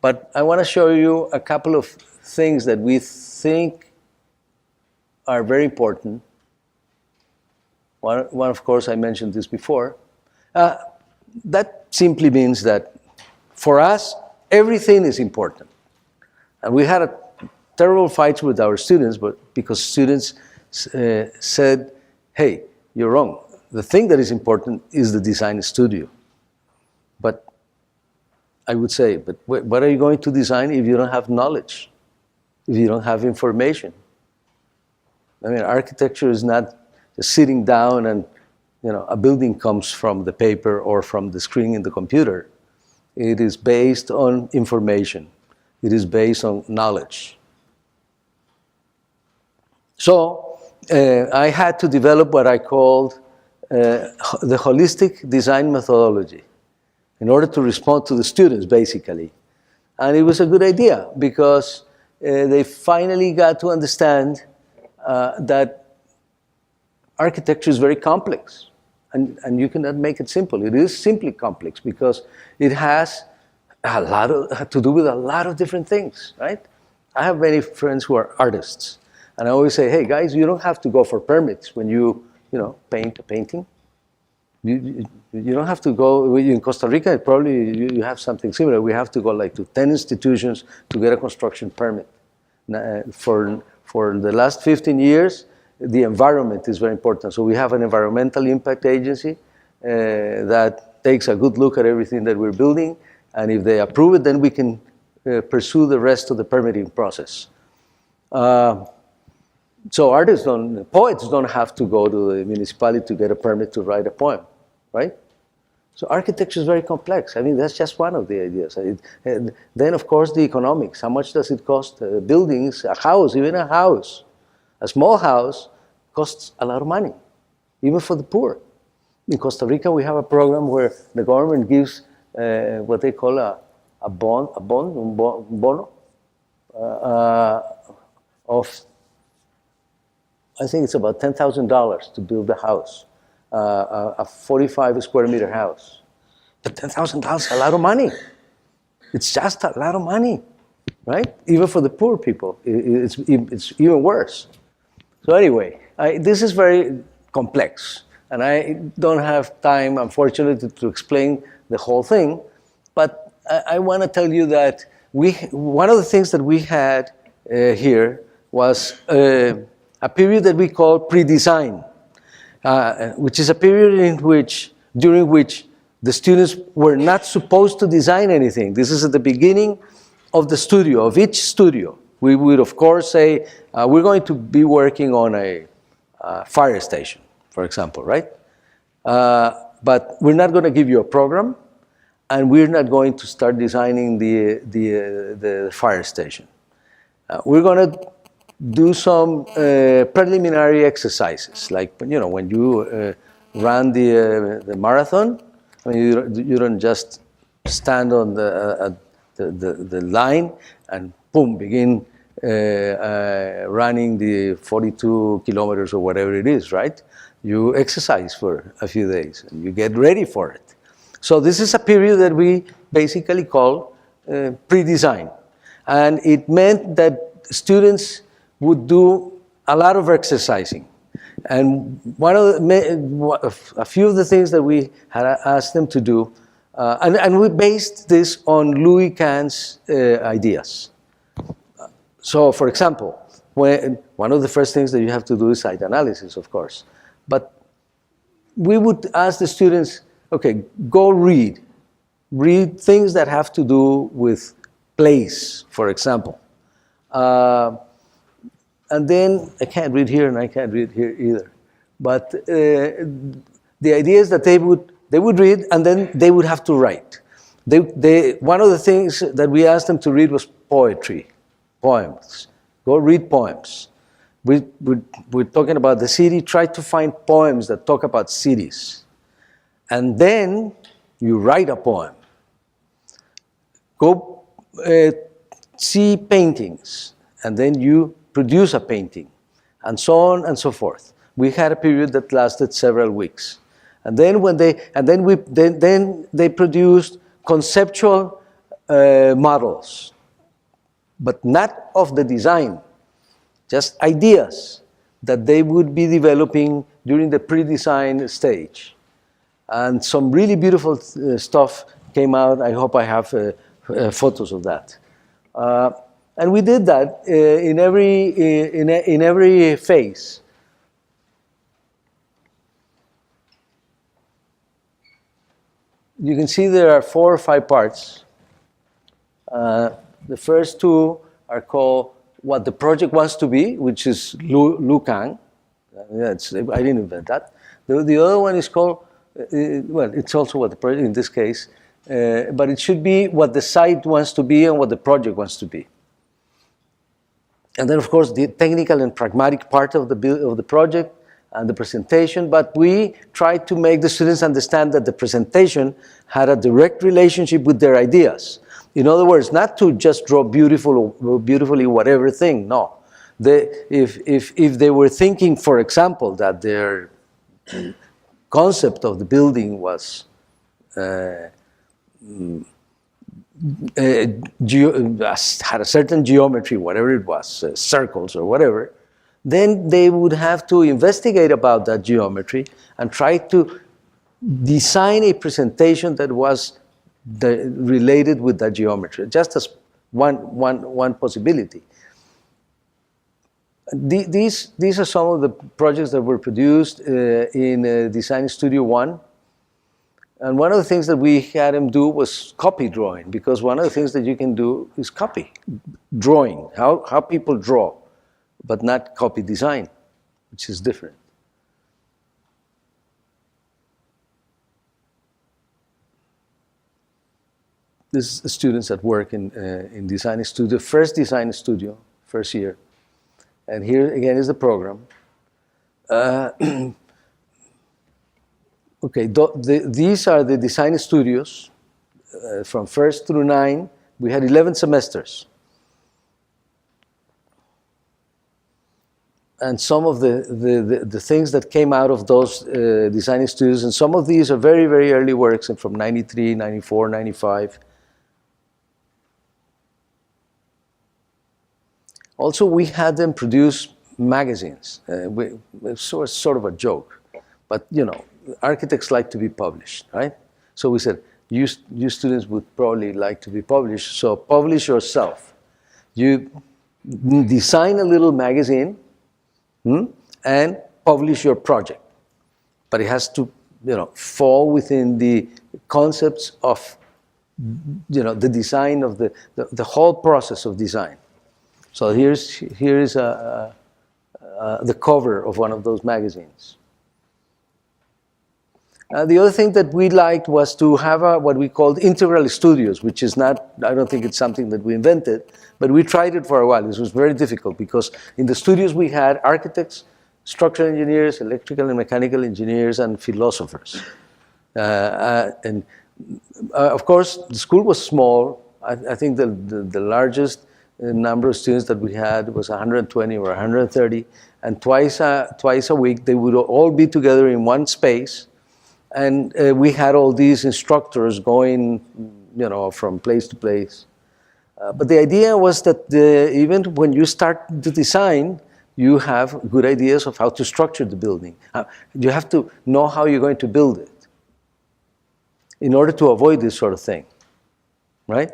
But I want to show you a couple of things that we think are very important. One, of course, I mentioned this before. That simply means that for us, everything is important. And we had terrible fights with our students, but because students said, hey, you're wrong. The thing that is important is the design studio. But I would say, but what are you going to design if you don't have knowledge, if you don't have information? I mean, architecture is not just sitting down and, a building comes from the paper or from the screen in the computer. It is based on information. It is based on knowledge. So I had to develop what I called the holistic design methodology in order to respond to the students, basically. And it was a good idea because they finally got to understand that architecture is very complex. And you cannot make it simple. It is simply complex because it has to do with a lot of different things, right? I have many friends who are artists. And I always say, hey, guys, you don't have to go for permits when you paint a painting. You don't have to go, in Costa Rica, probably you have something similar. We have to go like to 10 institutions to get a construction permit. For the last 15 years, the environment is very important. So we have an environmental impact agency that takes a good look at everything that we're building. And if they approve it, then we can pursue the rest of the permitting process. So poets don't have to go to the municipality to get a permit to write a poem, right? So architecture is very complex. I mean, that's just one of the ideas. And then, of course, the economics. How much does it cost? Buildings, a house, even a house. A small house costs a lot of money, even for the poor. In Costa Rica, we have a program where the government gives what they call a bono, of, I think it's about $10,000 to build a house, a 45 square meter house. But $10,000 is a lot of money. It's just a lot of money, right? Even for the poor people, it's even worse. So anyway, this is very complex, and I don't have time, unfortunately, to explain the whole thing, but I want to tell you that one of the things that we had here was a period that we call pre-design, which is a period during which the students were not supposed to design anything. This is at the beginning of the studio, of each studio. We would, of course, say, we're going to be working on a fire station, for example, right? But we're not going to give you a program, and we're not going to start designing the fire station. We're going to do some preliminary exercises, like, you know, when you run the marathon, I mean, you don't just stand on the line and boom, begin running the 42 kilometers or whatever it is, right? You exercise for a few days and you get ready for it. So this is a period that we basically call pre-design. And it meant that students would do a lot of exercising. And a few of the things that we had asked them to do, and we based this on Louis Kahn's ideas. So, for example, one of the first things that you have to do is site analysis, of course. But we would ask the students, okay, go read. Read things that have to do with place, for example. And then, I can't read here and I can't read here either. But the idea is that they would read and then they would have to write. One of the things that we asked them to read was poetry, poems. Go read poems. We're talking about the city. Try to find poems that talk about cities. And then you write a poem. Go see paintings, and then you produce a painting, and so on and so forth. We had a period that lasted several weeks. And then they produced conceptual models, but not of the design, just ideas that they would be developing during the pre-design stage. And some really beautiful stuff came out. I hope I have photos of that. And we did that in every phase. You can see there are 4 or 5 parts. The first 2 are called what the project wants to be, which is Lu Kang. I didn't invent that. The other one is called, well, it's also what the project, in this case, but it should be what the site wants to be and what the project wants to be. And then, of course, the technical and pragmatic part of the project and the presentation, but we tried to make the students understand that the presentation had a direct relationship with their ideas. In other words, not to just draw beautifully whatever thing, no. If they were thinking, for example, that their concept of the building was had a certain geometry, whatever it was, circles or whatever, then they would have to investigate about that geometry and try to design a presentation that was related with that geometry, just as one possibility. These are some of the projects that were produced in Design Studio 1. And one of the things that we had them do was copy drawing, because one of the things that you can do is copy drawing, how people draw, but not copy design, which is different. This is the students at work in Design Studio, first Design Studio, first year. And here again is the program. Okay, these are the design studios from 1st through 9. We had 11 semesters. and some of the things that came out of those designing studios, and some of these are very, very early works and from 93, 94, 95. Also, we had them produce magazines. It's sort of a joke, but you know, architects like to be published, right? So we said, you students would probably like to be published, so publish yourself. You design a little magazine and publish your project, but it has to, you know, fall within the concepts of, you know, the design of the whole process of design. So here is the cover of one of those magazines. The other thing that we liked was to have what we called integral studios, which is not, I don't think it's something that we invented, but we tried it for a while. This was very difficult because in the studios we had architects, structural engineers, electrical and mechanical engineers, and philosophers. Of course, the school was small. I think the largest number of students that we had was 120 or 130, and twice a week they would all be together in one space, and we had all these instructors going, you know, from place to place. But the idea was that even when you start to design, you have good ideas of how to structure the building. You have to know how you're going to build it in order to avoid this sort of thing, right?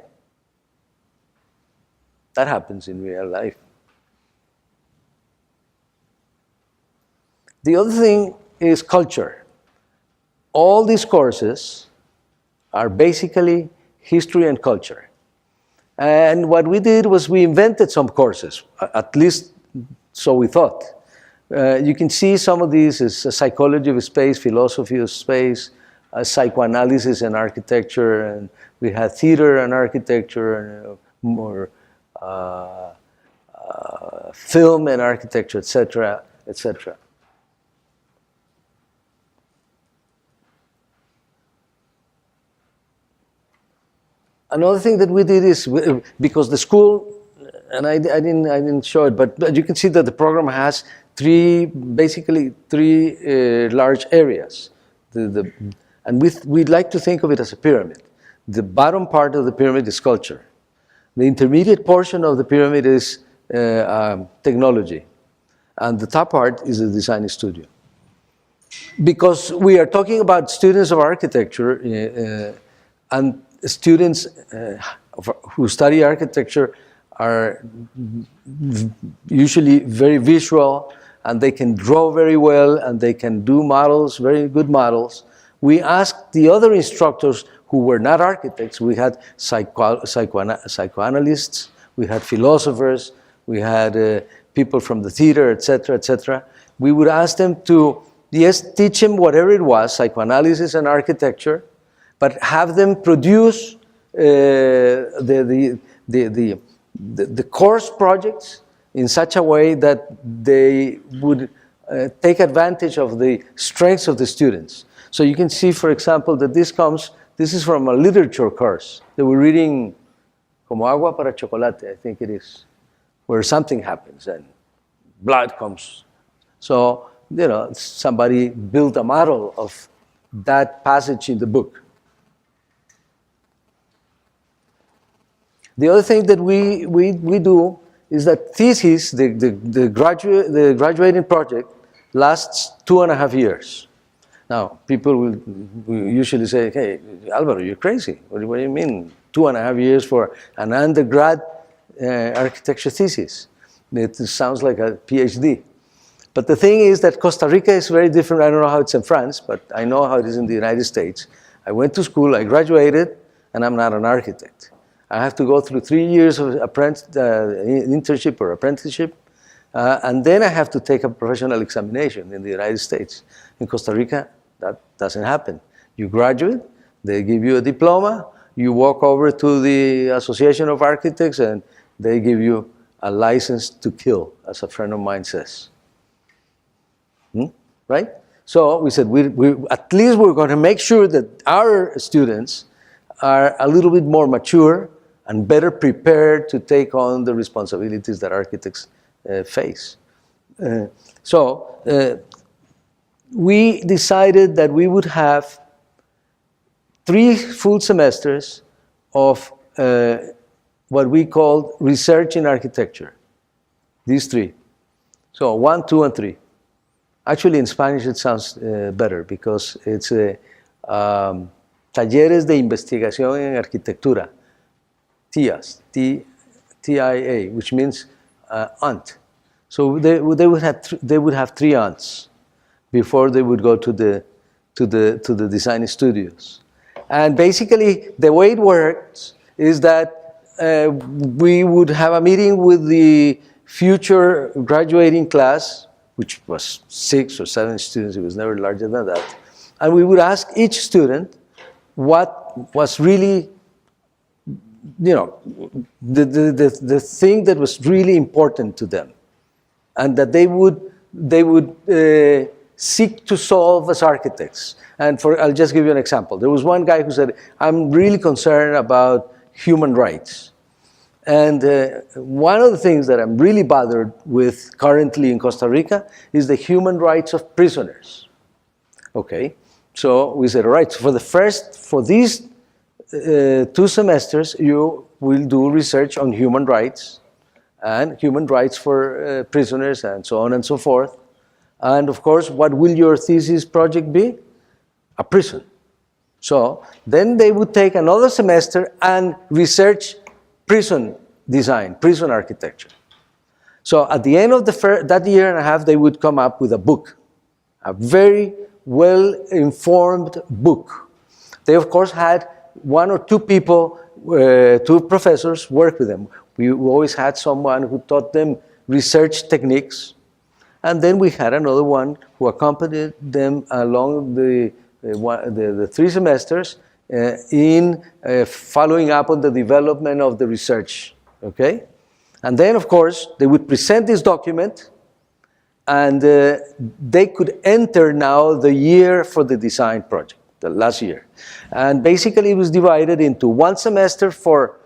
That happens in real life. The other thing is culture. All these courses are basically history and culture. And what we did was we invented some courses, at least so we thought. You can see some of these is psychology of space, philosophy of space, psychoanalysis and architecture, and we had theater and architecture, and more film and architecture, etc., etc. Another thing that we did is, because the school, and I didn't show it, but you can see that the program has basically three large areas. And we'd like to think of it as a pyramid. The bottom part of the pyramid is culture. The intermediate portion of the pyramid is technology. And the top part is the design studio. Because we are talking about students of architecture, and students who study architecture are usually very visual, and they can draw very well, and they can do models, very good models. We asked the other instructors who were not architects. We had psychoanalysts, we had philosophers, we had people from the theater, etc., etc. We would ask them to, yes, teach them whatever it was, psychoanalysis and architecture, but have them produce the course projects in such a way that they would take advantage of the strengths of the students. So you can see, for example, that this is from a literature course. They were reading Como agua para chocolate, I think it is, where something happens and blood comes. So, you know, somebody built a model of that passage in the book. The other thing that we do is that thesis, the graduating project, lasts 2.5 years. Now, people will usually say, hey, Alvaro, you're crazy. What do you mean 2.5 years for an undergrad architecture thesis? It sounds like a PhD. But the thing is that Costa Rica is very different. I don't know how it's in France, but I know how it is in the United States. I went to school, I graduated, and I'm not an architect. I have to go through 3 years of internship or apprenticeship, and then I have to take a professional examination in the United States. In Costa Rica, that doesn't happen. You graduate, they give you a diploma, you walk over to the Association of Architects, and they give you a license to kill, as a friend of mine says. Right? So we said, at least we're going to make sure that our students are a little bit more mature and better prepared to take on the responsibilities that architects face. We decided that we would have 3 full semesters of what we called research in architecture. These 3. So 1, 2, and 3. Actually, in Spanish it sounds better because it's talleres de investigación en arquitectura, TIAs, TIA, which means aunt. So they would have 3 aunts before they would go to the design studios. And basically, the way it works is that we would have a meeting with the future graduating class, which was 6 or 7 students. It was never larger than that. And we would ask each student what was really, the thing that was really important to them, and that they would seek to solve as architects. And I'll just give you an example. There was one guy who said, I'm really concerned about human rights. And one of the things that I'm really bothered with currently in Costa Rica is the human rights of prisoners. Okay, so we said, all right, so for these 2 semesters, you will do research on human rights and human rights for prisoners and so on and so forth. And of course, what will your thesis project be? A prison. So then they would take another semester and research prison design, prison architecture. So at the end of that year and a half, they would come up with a book, a very well-informed book. They, of course, had 1 or 2 people, 2 professors work with them. We always had someone who taught them research techniques. And then we had another one who accompanied them along the 3 semesters in following up on the development of the research, okay? And then, of course, they would present this document, and they could enter now the year for the design project, the last year. And basically, it was divided into 1 semester for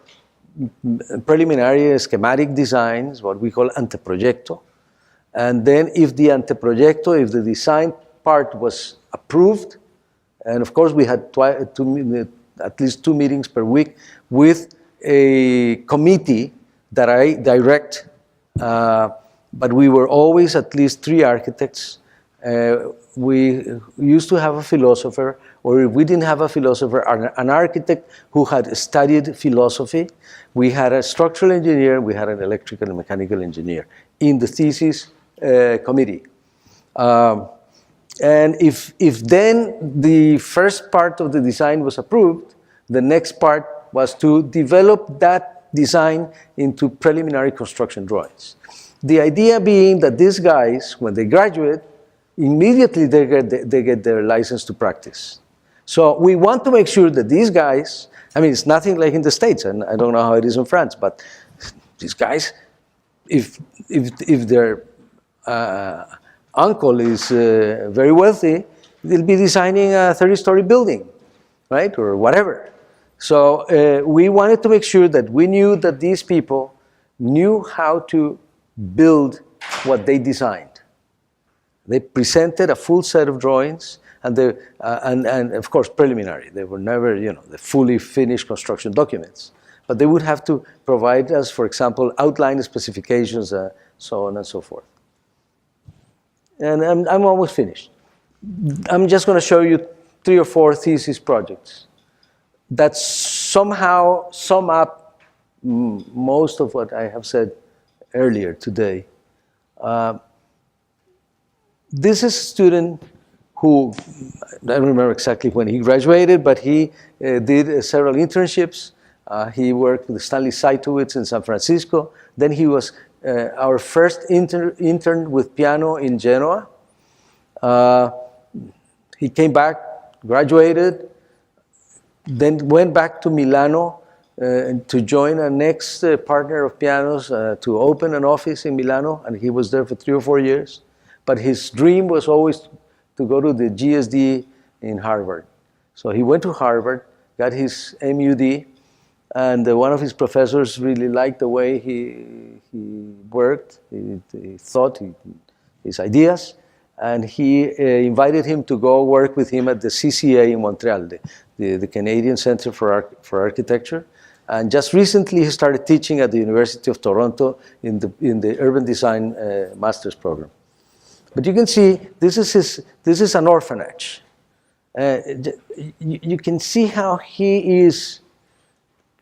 preliminary schematic designs, what we call anteproyecto. And then if the anteproyecto, if the design part was approved, and of course we had at least 2 meetings per week with a committee that I direct, but we were always at least 3 architects. We used to have a philosopher, or if we didn't have a philosopher, an architect who had studied philosophy. We had a structural engineer, we had an electrical and mechanical engineer in the thesis committee. And if then the first part of the design was approved, the next part was to develop that design into preliminary construction drawings. The idea being that these guys, when they graduate, immediately they get their license to practice. So we want to make sure that these guys, I mean, it's nothing like in the States, and I don't know how it is in France, but these guys, if their uncle is very wealthy, they'll be designing a 30-story building, right, or whatever. So we wanted to make sure that we knew that these people knew how to build what they designed. They presented a full set of drawings, and of course preliminary. They were never, the fully finished construction documents. But they would have to provide us, for example, outline specifications, so on and so forth. And I'm almost finished. I'm just going to show you 3 or 4 thesis projects that somehow sum up most of what I have said earlier today. This is a student who, I don't remember exactly when he graduated, but he did several internships. He worked with Stanley Seitowitz in San Francisco. Then he was our first intern with piano in Genoa. He came back, graduated, then went back to Milano to join a next partner of pianos to open an office in Milano, and he was there for 3 or 4 years. But his dream was always to go to the GSD in Harvard. So he went to Harvard, got his MUD, and one of his professors really liked the way he worked. He thought his ideas, and he invited him to go work with him at the CCA in Montreal, the Canadian Center for Architecture. And just recently he started teaching at the University of Toronto in the Urban Design Master's program. But you can see this is an orphanage. You can see how he is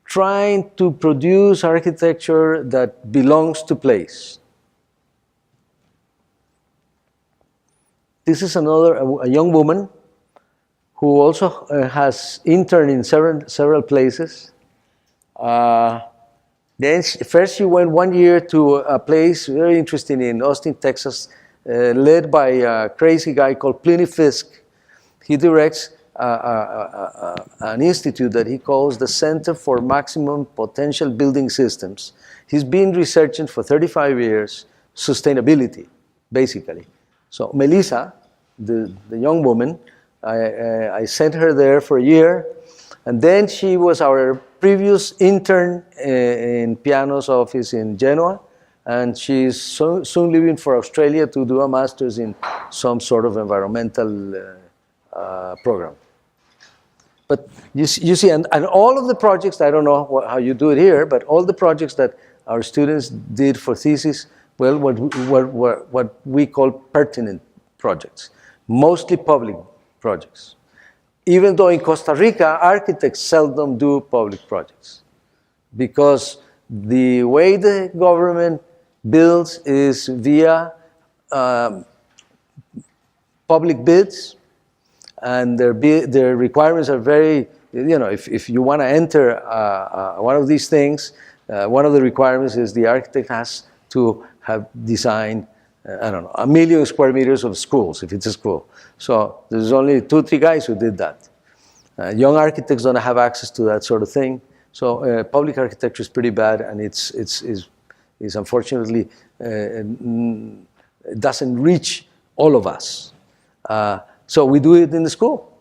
trying to produce architecture that belongs to place. This is a young woman who also has interned in several places. First she went 1 year to a place very interesting in Austin, Texas, led by a crazy guy called Pliny Fisk. He directs an institute that he calls the Center for Maximum Potential Building Systems. He's been researching for 35 years sustainability, basically. So Melissa, the young woman, I sent her there for a year, and then she was our previous intern in Piano's office in Genoa, and she's soon leaving for Australia to do a master's in some sort of environmental program. But you see, and all of the projects, I don't know how you do it here, but all the projects that our students did for thesis, well, what we call pertinent projects, mostly public projects. Even though in Costa Rica, architects seldom do public projects, because the way the government builds is via public bids, and their requirements are very, if you want to enter one of these things, one of the requirements is the architect has to have designed, 1 million square meters of schools, if it's a school. So there's only 2-3 guys who did that. Young architects don't have access to that sort of thing. So public architecture is pretty bad, and it's unfortunately, it doesn't reach all of us. So we do it in the school.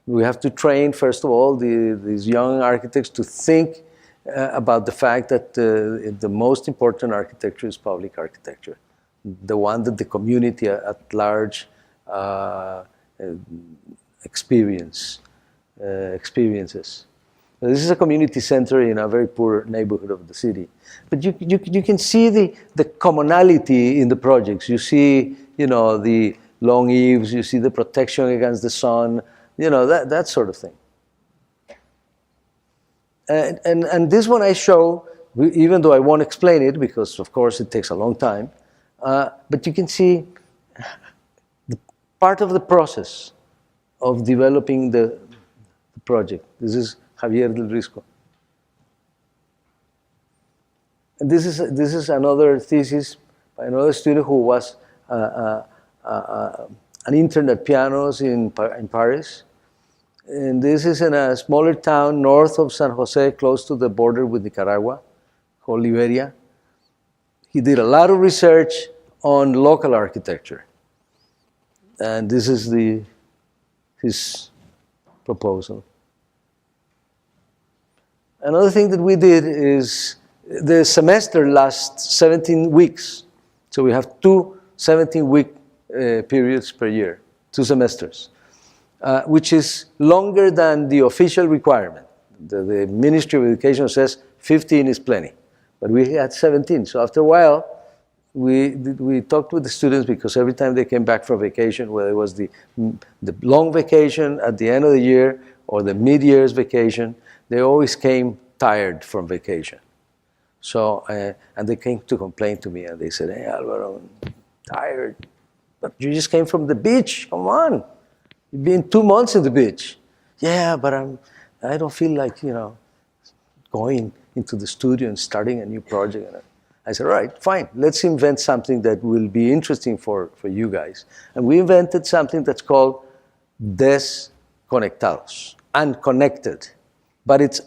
We have to train, first of all, these young architects to think about the fact that the most important architecture is public architecture, the one that the community at large experiences. This is a community center in a very poor neighborhood of the city. But you can see the commonality in the projects. You see, the long eaves, you see the protection against the sun, that sort of thing. And this one I show, even though I won't explain it, because of course it takes a long time, but you can see the part of the process of developing the project. This is Javier del Risco. And this is another thesis by another student who was an intern at Pianos in Paris. And this is in a smaller town north of San Jose, close to the border with Nicaragua, called Liberia. He did a lot of research on local architecture. And this is his proposal. Another thing that we did is the semester lasts 17 weeks. So we have 2 17-week periods per year, 2 semesters, which is longer than the official requirement. The Ministry of Education says 15 is plenty, but we had 17. So after a while, we talked with the students, because every time they came back from vacation, whether it was the long vacation at the end of the year or the mid-year's vacation, they always came tired from vacation. So, and they came to complain to me, and they said, "Hey, Alvaro, I'm tired. But you just came from the beach. Come on. You've been 2 months in the beach." "Yeah, but I don't feel like, going into the studio and starting a new project." I said, "All right, fine. Let's invent something that will be interesting for you guys." And we invented something that's called desconectados, unconnected. But it's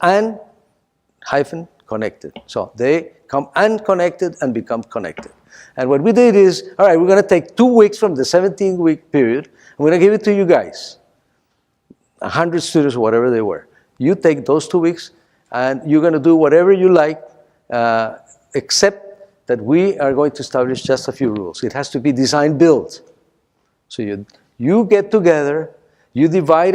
connected. So they come unconnected and become connected. And what we did is, all right, we're going to take 2 weeks from the 17-week period. I'm going to give it to you guys, 100 students, whatever they were. You take those 2 weeks, and you're going to do whatever you like, except that we are going to establish just a few rules. It has to be design-build. So you get together, you divide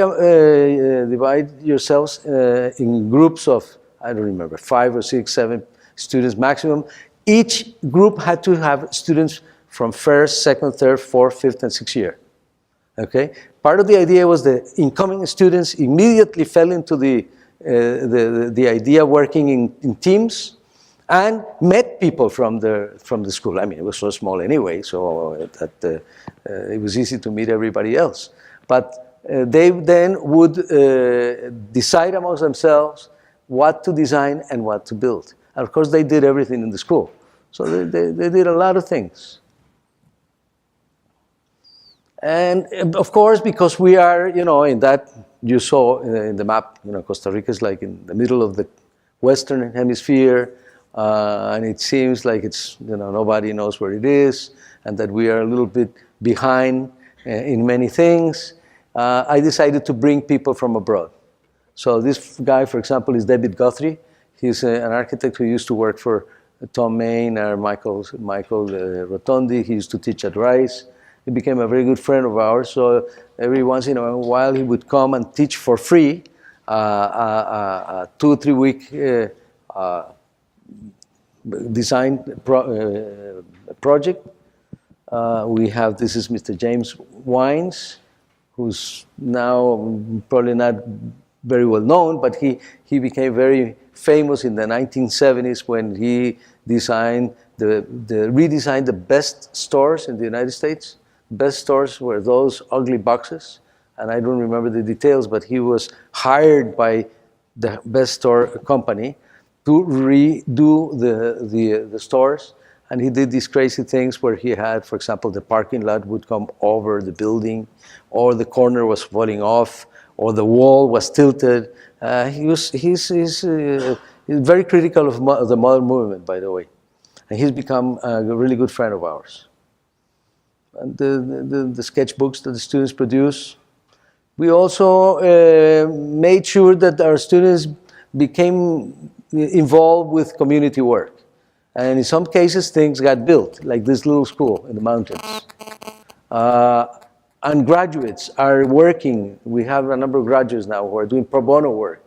yourselves in groups of, I don't remember, 5 or 6, 7 students maximum. Each group had to have students from first, second, third, fourth, fifth, and sixth year. Okay? Part of the idea was the incoming students immediately fell into the idea of working in teams and met people from the school. I mean, it was so small anyway, so that it was easy to meet everybody else. But they then would decide amongst themselves what to design and what to build. And of course, they did everything in the school. So they did a lot of things. And of course, because we are, in that, you saw in the map, Costa Rica is like in the middle of the Western Hemisphere, and it seems like it's, nobody knows where it is, and that we are a little bit behind in many things. I decided to bring people from abroad. So this guy, for example, is David Guthrie. He's an architect who used to work for Tom Main or Michael Rotondi. He used to teach at Rice. He became a very good friend of ours, so every once in a while he would come and teach for free a 2 or 3 week design project. This is Mr. James Wines, who's now probably not very well known, but he became very famous in the 1970s when he redesigned the best stores in the United States. Best stores were those ugly boxes, and I don't remember the details, but he was hired by the best store company to redo the stores, and he did these crazy things where he had, for example, the parking lot would come over the building, or the corner was falling off, or the wall was tilted. He's very critical of the modern movement, by the way, and he's become a really good friend of ours. And the sketchbooks that the students produce. We also made sure that our students became involved with community work. And in some cases, things got built, like this little school in the mountains. And graduates are working. We have a number of graduates now who are doing pro bono work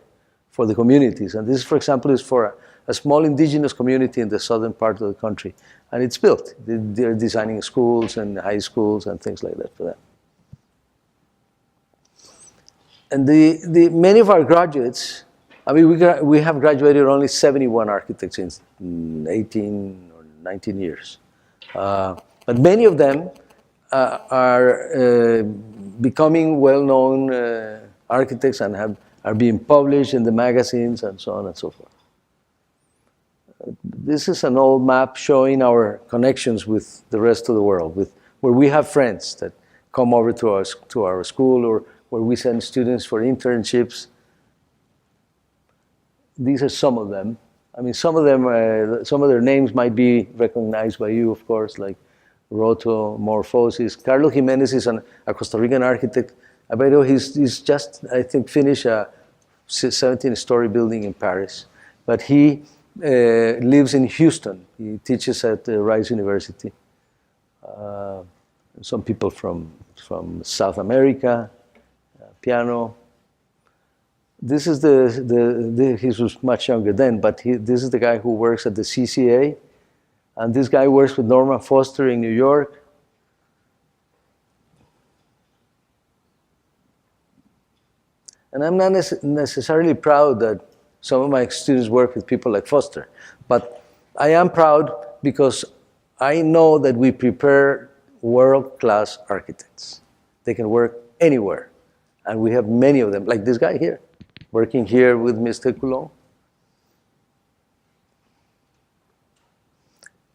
for the communities. And this, for example, is for a small indigenous community in the southern part of the country. And it's built. They're designing schools and high schools and things like that for them. And many of our graduates, I mean, we have graduated only 71 architects in 18 or 19 years. But many of them are becoming well-known architects and are being published in the magazines and so on and so forth. This is an old map showing our connections with the rest of the world, where we have friends that come over to our school, or where we send students for internships. These are some of them. I mean, some of their names might be recognized by you, of course, like Roto, Morphosis. Carlos Jimenez is a Costa Rican architect. I bet he's just, I think, finished a 17-story building in Paris. But he lives in Houston. He teaches at Rice University. Some people from South America, piano. This is he was much younger then, but this is the guy who works at the CCA. And this guy works with Norman Foster in New York. And I'm not necessarily proud that some of my students work with people like Foster, but I am proud because I know that we prepare world-class architects. They can work anywhere, and we have many of them, like this guy here, working here with Mr. Colon.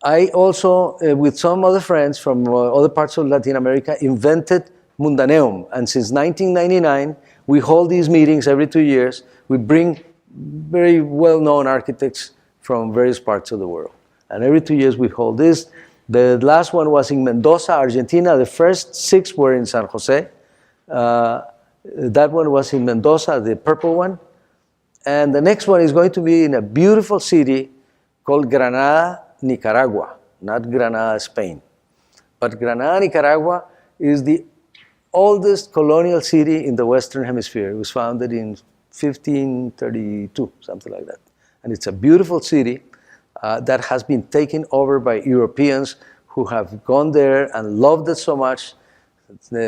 I also, with some other friends from other parts of Latin America, invented Mundaneum, and since 1999, we hold these meetings every 2 years. We bring very well-known architects from various parts of the world. And every 2 years we hold this. The last one was in Mendoza, Argentina. The first 6 were in San Jose. That one was in Mendoza, the purple one. And the next one is going to be in a beautiful city called Granada, Nicaragua. not Granada, Spain. But Granada, Nicaragua is the oldest colonial city in the Western Hemisphere. It was founded in 1532, something like that. And it's a beautiful city that has been taken over by Europeans who have gone there and loved it so much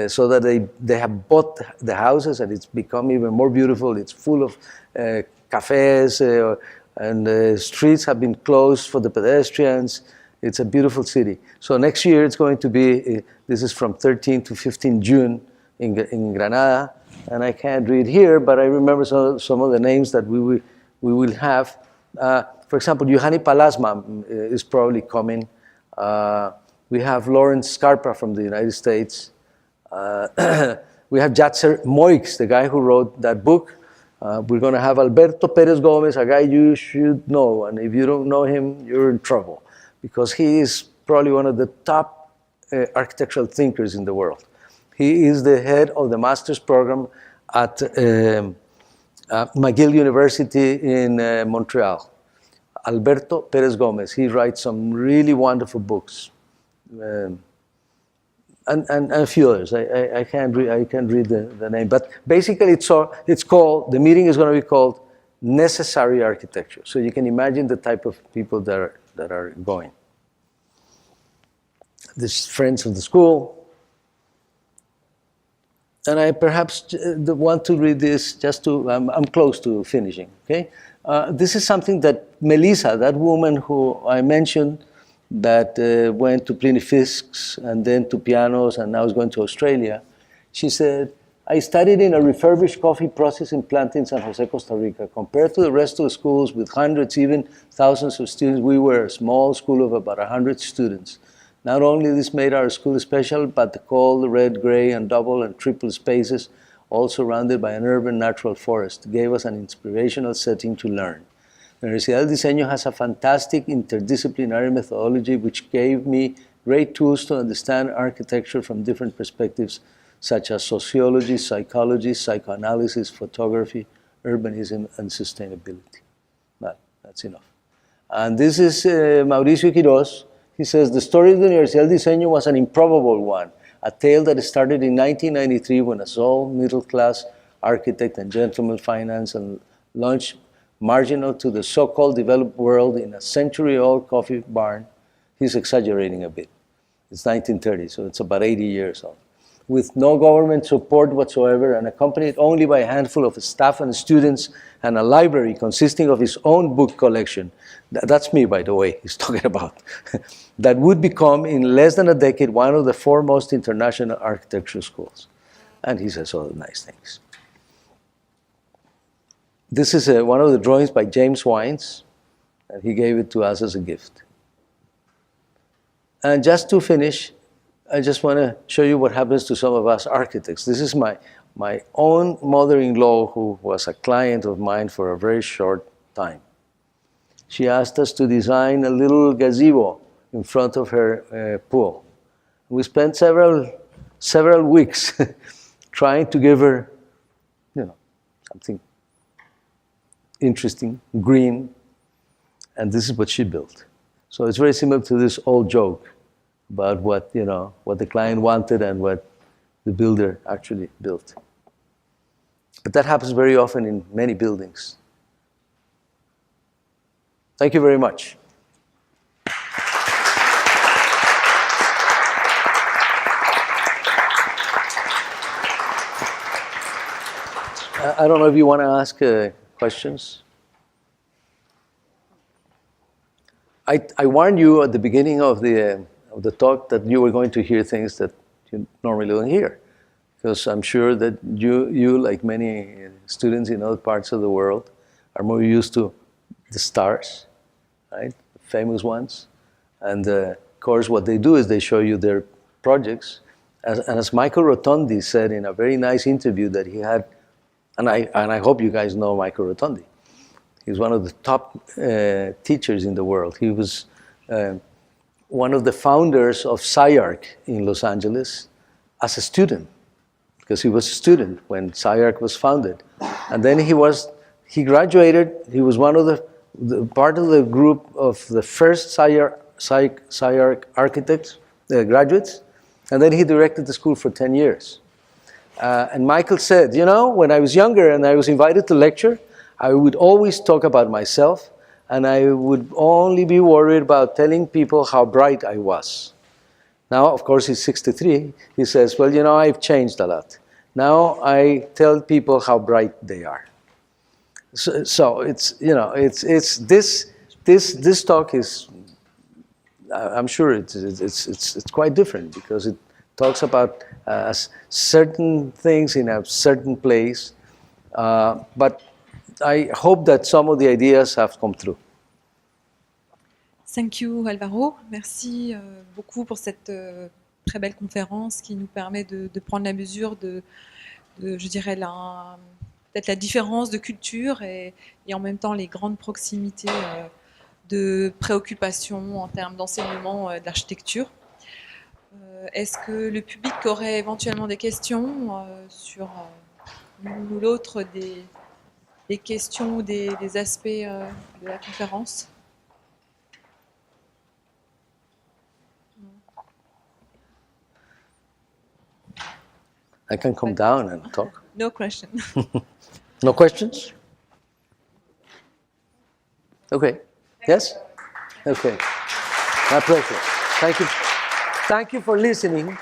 so that they have bought the houses, and it's become even more beautiful. It's full of cafes, and the streets have been closed for the pedestrians. It's a beautiful city. So next year it's going to be, this is from 13 to 15 June in Granada, and I can't read here, but I remember some of the names that we will have. For example, Juhani Palasma is probably coming. We have Lawrence Scarpa from the United States. We have Jatser Moix, the guy who wrote that book. We're going to have Alberto Perez Gomez, a guy you should know, and if you don't know him, you're in trouble, because he is probably one of the top architectural thinkers in the world. He is the head of the master's program at McGill University in Montreal. Alberto Perez Gomez. He writes some really wonderful books. And a few others. I can't read the name, but basically it's called, the meeting is going to be called Necessary Architecture. So you can imagine the type of people that are going. There's friends of the school. And I perhaps want to read this just to, I'm close to finishing, okay? This is something that Melissa, that woman who I mentioned, that went to Pliny Fisk's and then to pianos and now is going to Australia. She said, I studied in a refurbished coffee processing plant in San Jose, Costa Rica. Compared to the rest of the schools with hundreds, even thousands of students, we were a small school of about 100 students. Not only this made our school special, but the cold, red, gray, and double and triple spaces, all surrounded by an urban natural forest, gave us an inspirational setting to learn. The Universidad del Diseño has a fantastic interdisciplinary methodology which gave me great tools to understand architecture from different perspectives, such as sociology, psychology, psychoanalysis, photography, urbanism, and sustainability. Well, that's enough. And this is Mauricio Quiroz. He says, the story of the Universidad del Diseño was an improbable one, a tale that started in 1993 when a sole middle-class architect and gentleman financed and launched marginal to the so-called developed world in a century-old coffee barn. He's exaggerating a bit. It's 1930, so it's about 80 years old. With no government support whatsoever and accompanied only by a handful of staff and students and a library consisting of his own book collection. That's me, by the way, he's talking about. That would become, in less than a decade, one of the foremost international architecture schools. And he says other nice things. This is one of the drawings by James Wines, and he gave it to us as a gift. And just to finish, I just want to show you what happens to some of us architects. This is my own mother-in-law, who was a client of mine for a very short time. She asked us to design a little gazebo in front of her pool. We spent several weeks trying to give her, something interesting, green, and this is what she built. So it's very similar to this old joke about what the client wanted and what the builder actually built. But that happens very often in many buildings. Thank you very much. I don't know if you want to ask questions. I warned you at the beginning of the talk that you were going to hear things that you normally don't hear, because I'm sure that you, like many students in other parts of the world, are more used to the stars, right? The famous ones. And of course, what they do is they show you their projects. And as Michael Rotondi said in a very nice interview that he had, and I hope you guys know Michael Rotondi. He's one of the top teachers in the world. He was one of the founders of SciArc in Los Angeles as a student, because he was a student when SciArc was founded. And then he graduated. He was one of the part of the group of the first SciArc architects, graduates, and then he directed the school for 10 years. And Michael said, you know, when I was younger and I was invited to lecture, I would always talk about myself, and I would only be worried about telling people how bright I was. Now, of course, he's 63. He says, well, you know, I've changed a lot. Now I tell people how bright they are. So it's, you know, it's this talk is, I'm sure it's quite different, because it talks about certain things in a certain place, but I hope that some of the ideas have come through. Thank you, Alvaro. Merci beaucoup pour cette très belle conférence qui nous permet de prendre la mesure de je dirais, peut-être la différence de culture et en même temps les grandes proximités de préoccupations en termes d'enseignement d'architecture. Est-ce que le public aurait éventuellement des questions sur l'une ou l'autre des questions ou des aspects de la conférence? I can come down and talk. No question. No questions? Okay. Yes? Okay. My pleasure. Thank you. Thank you for listening.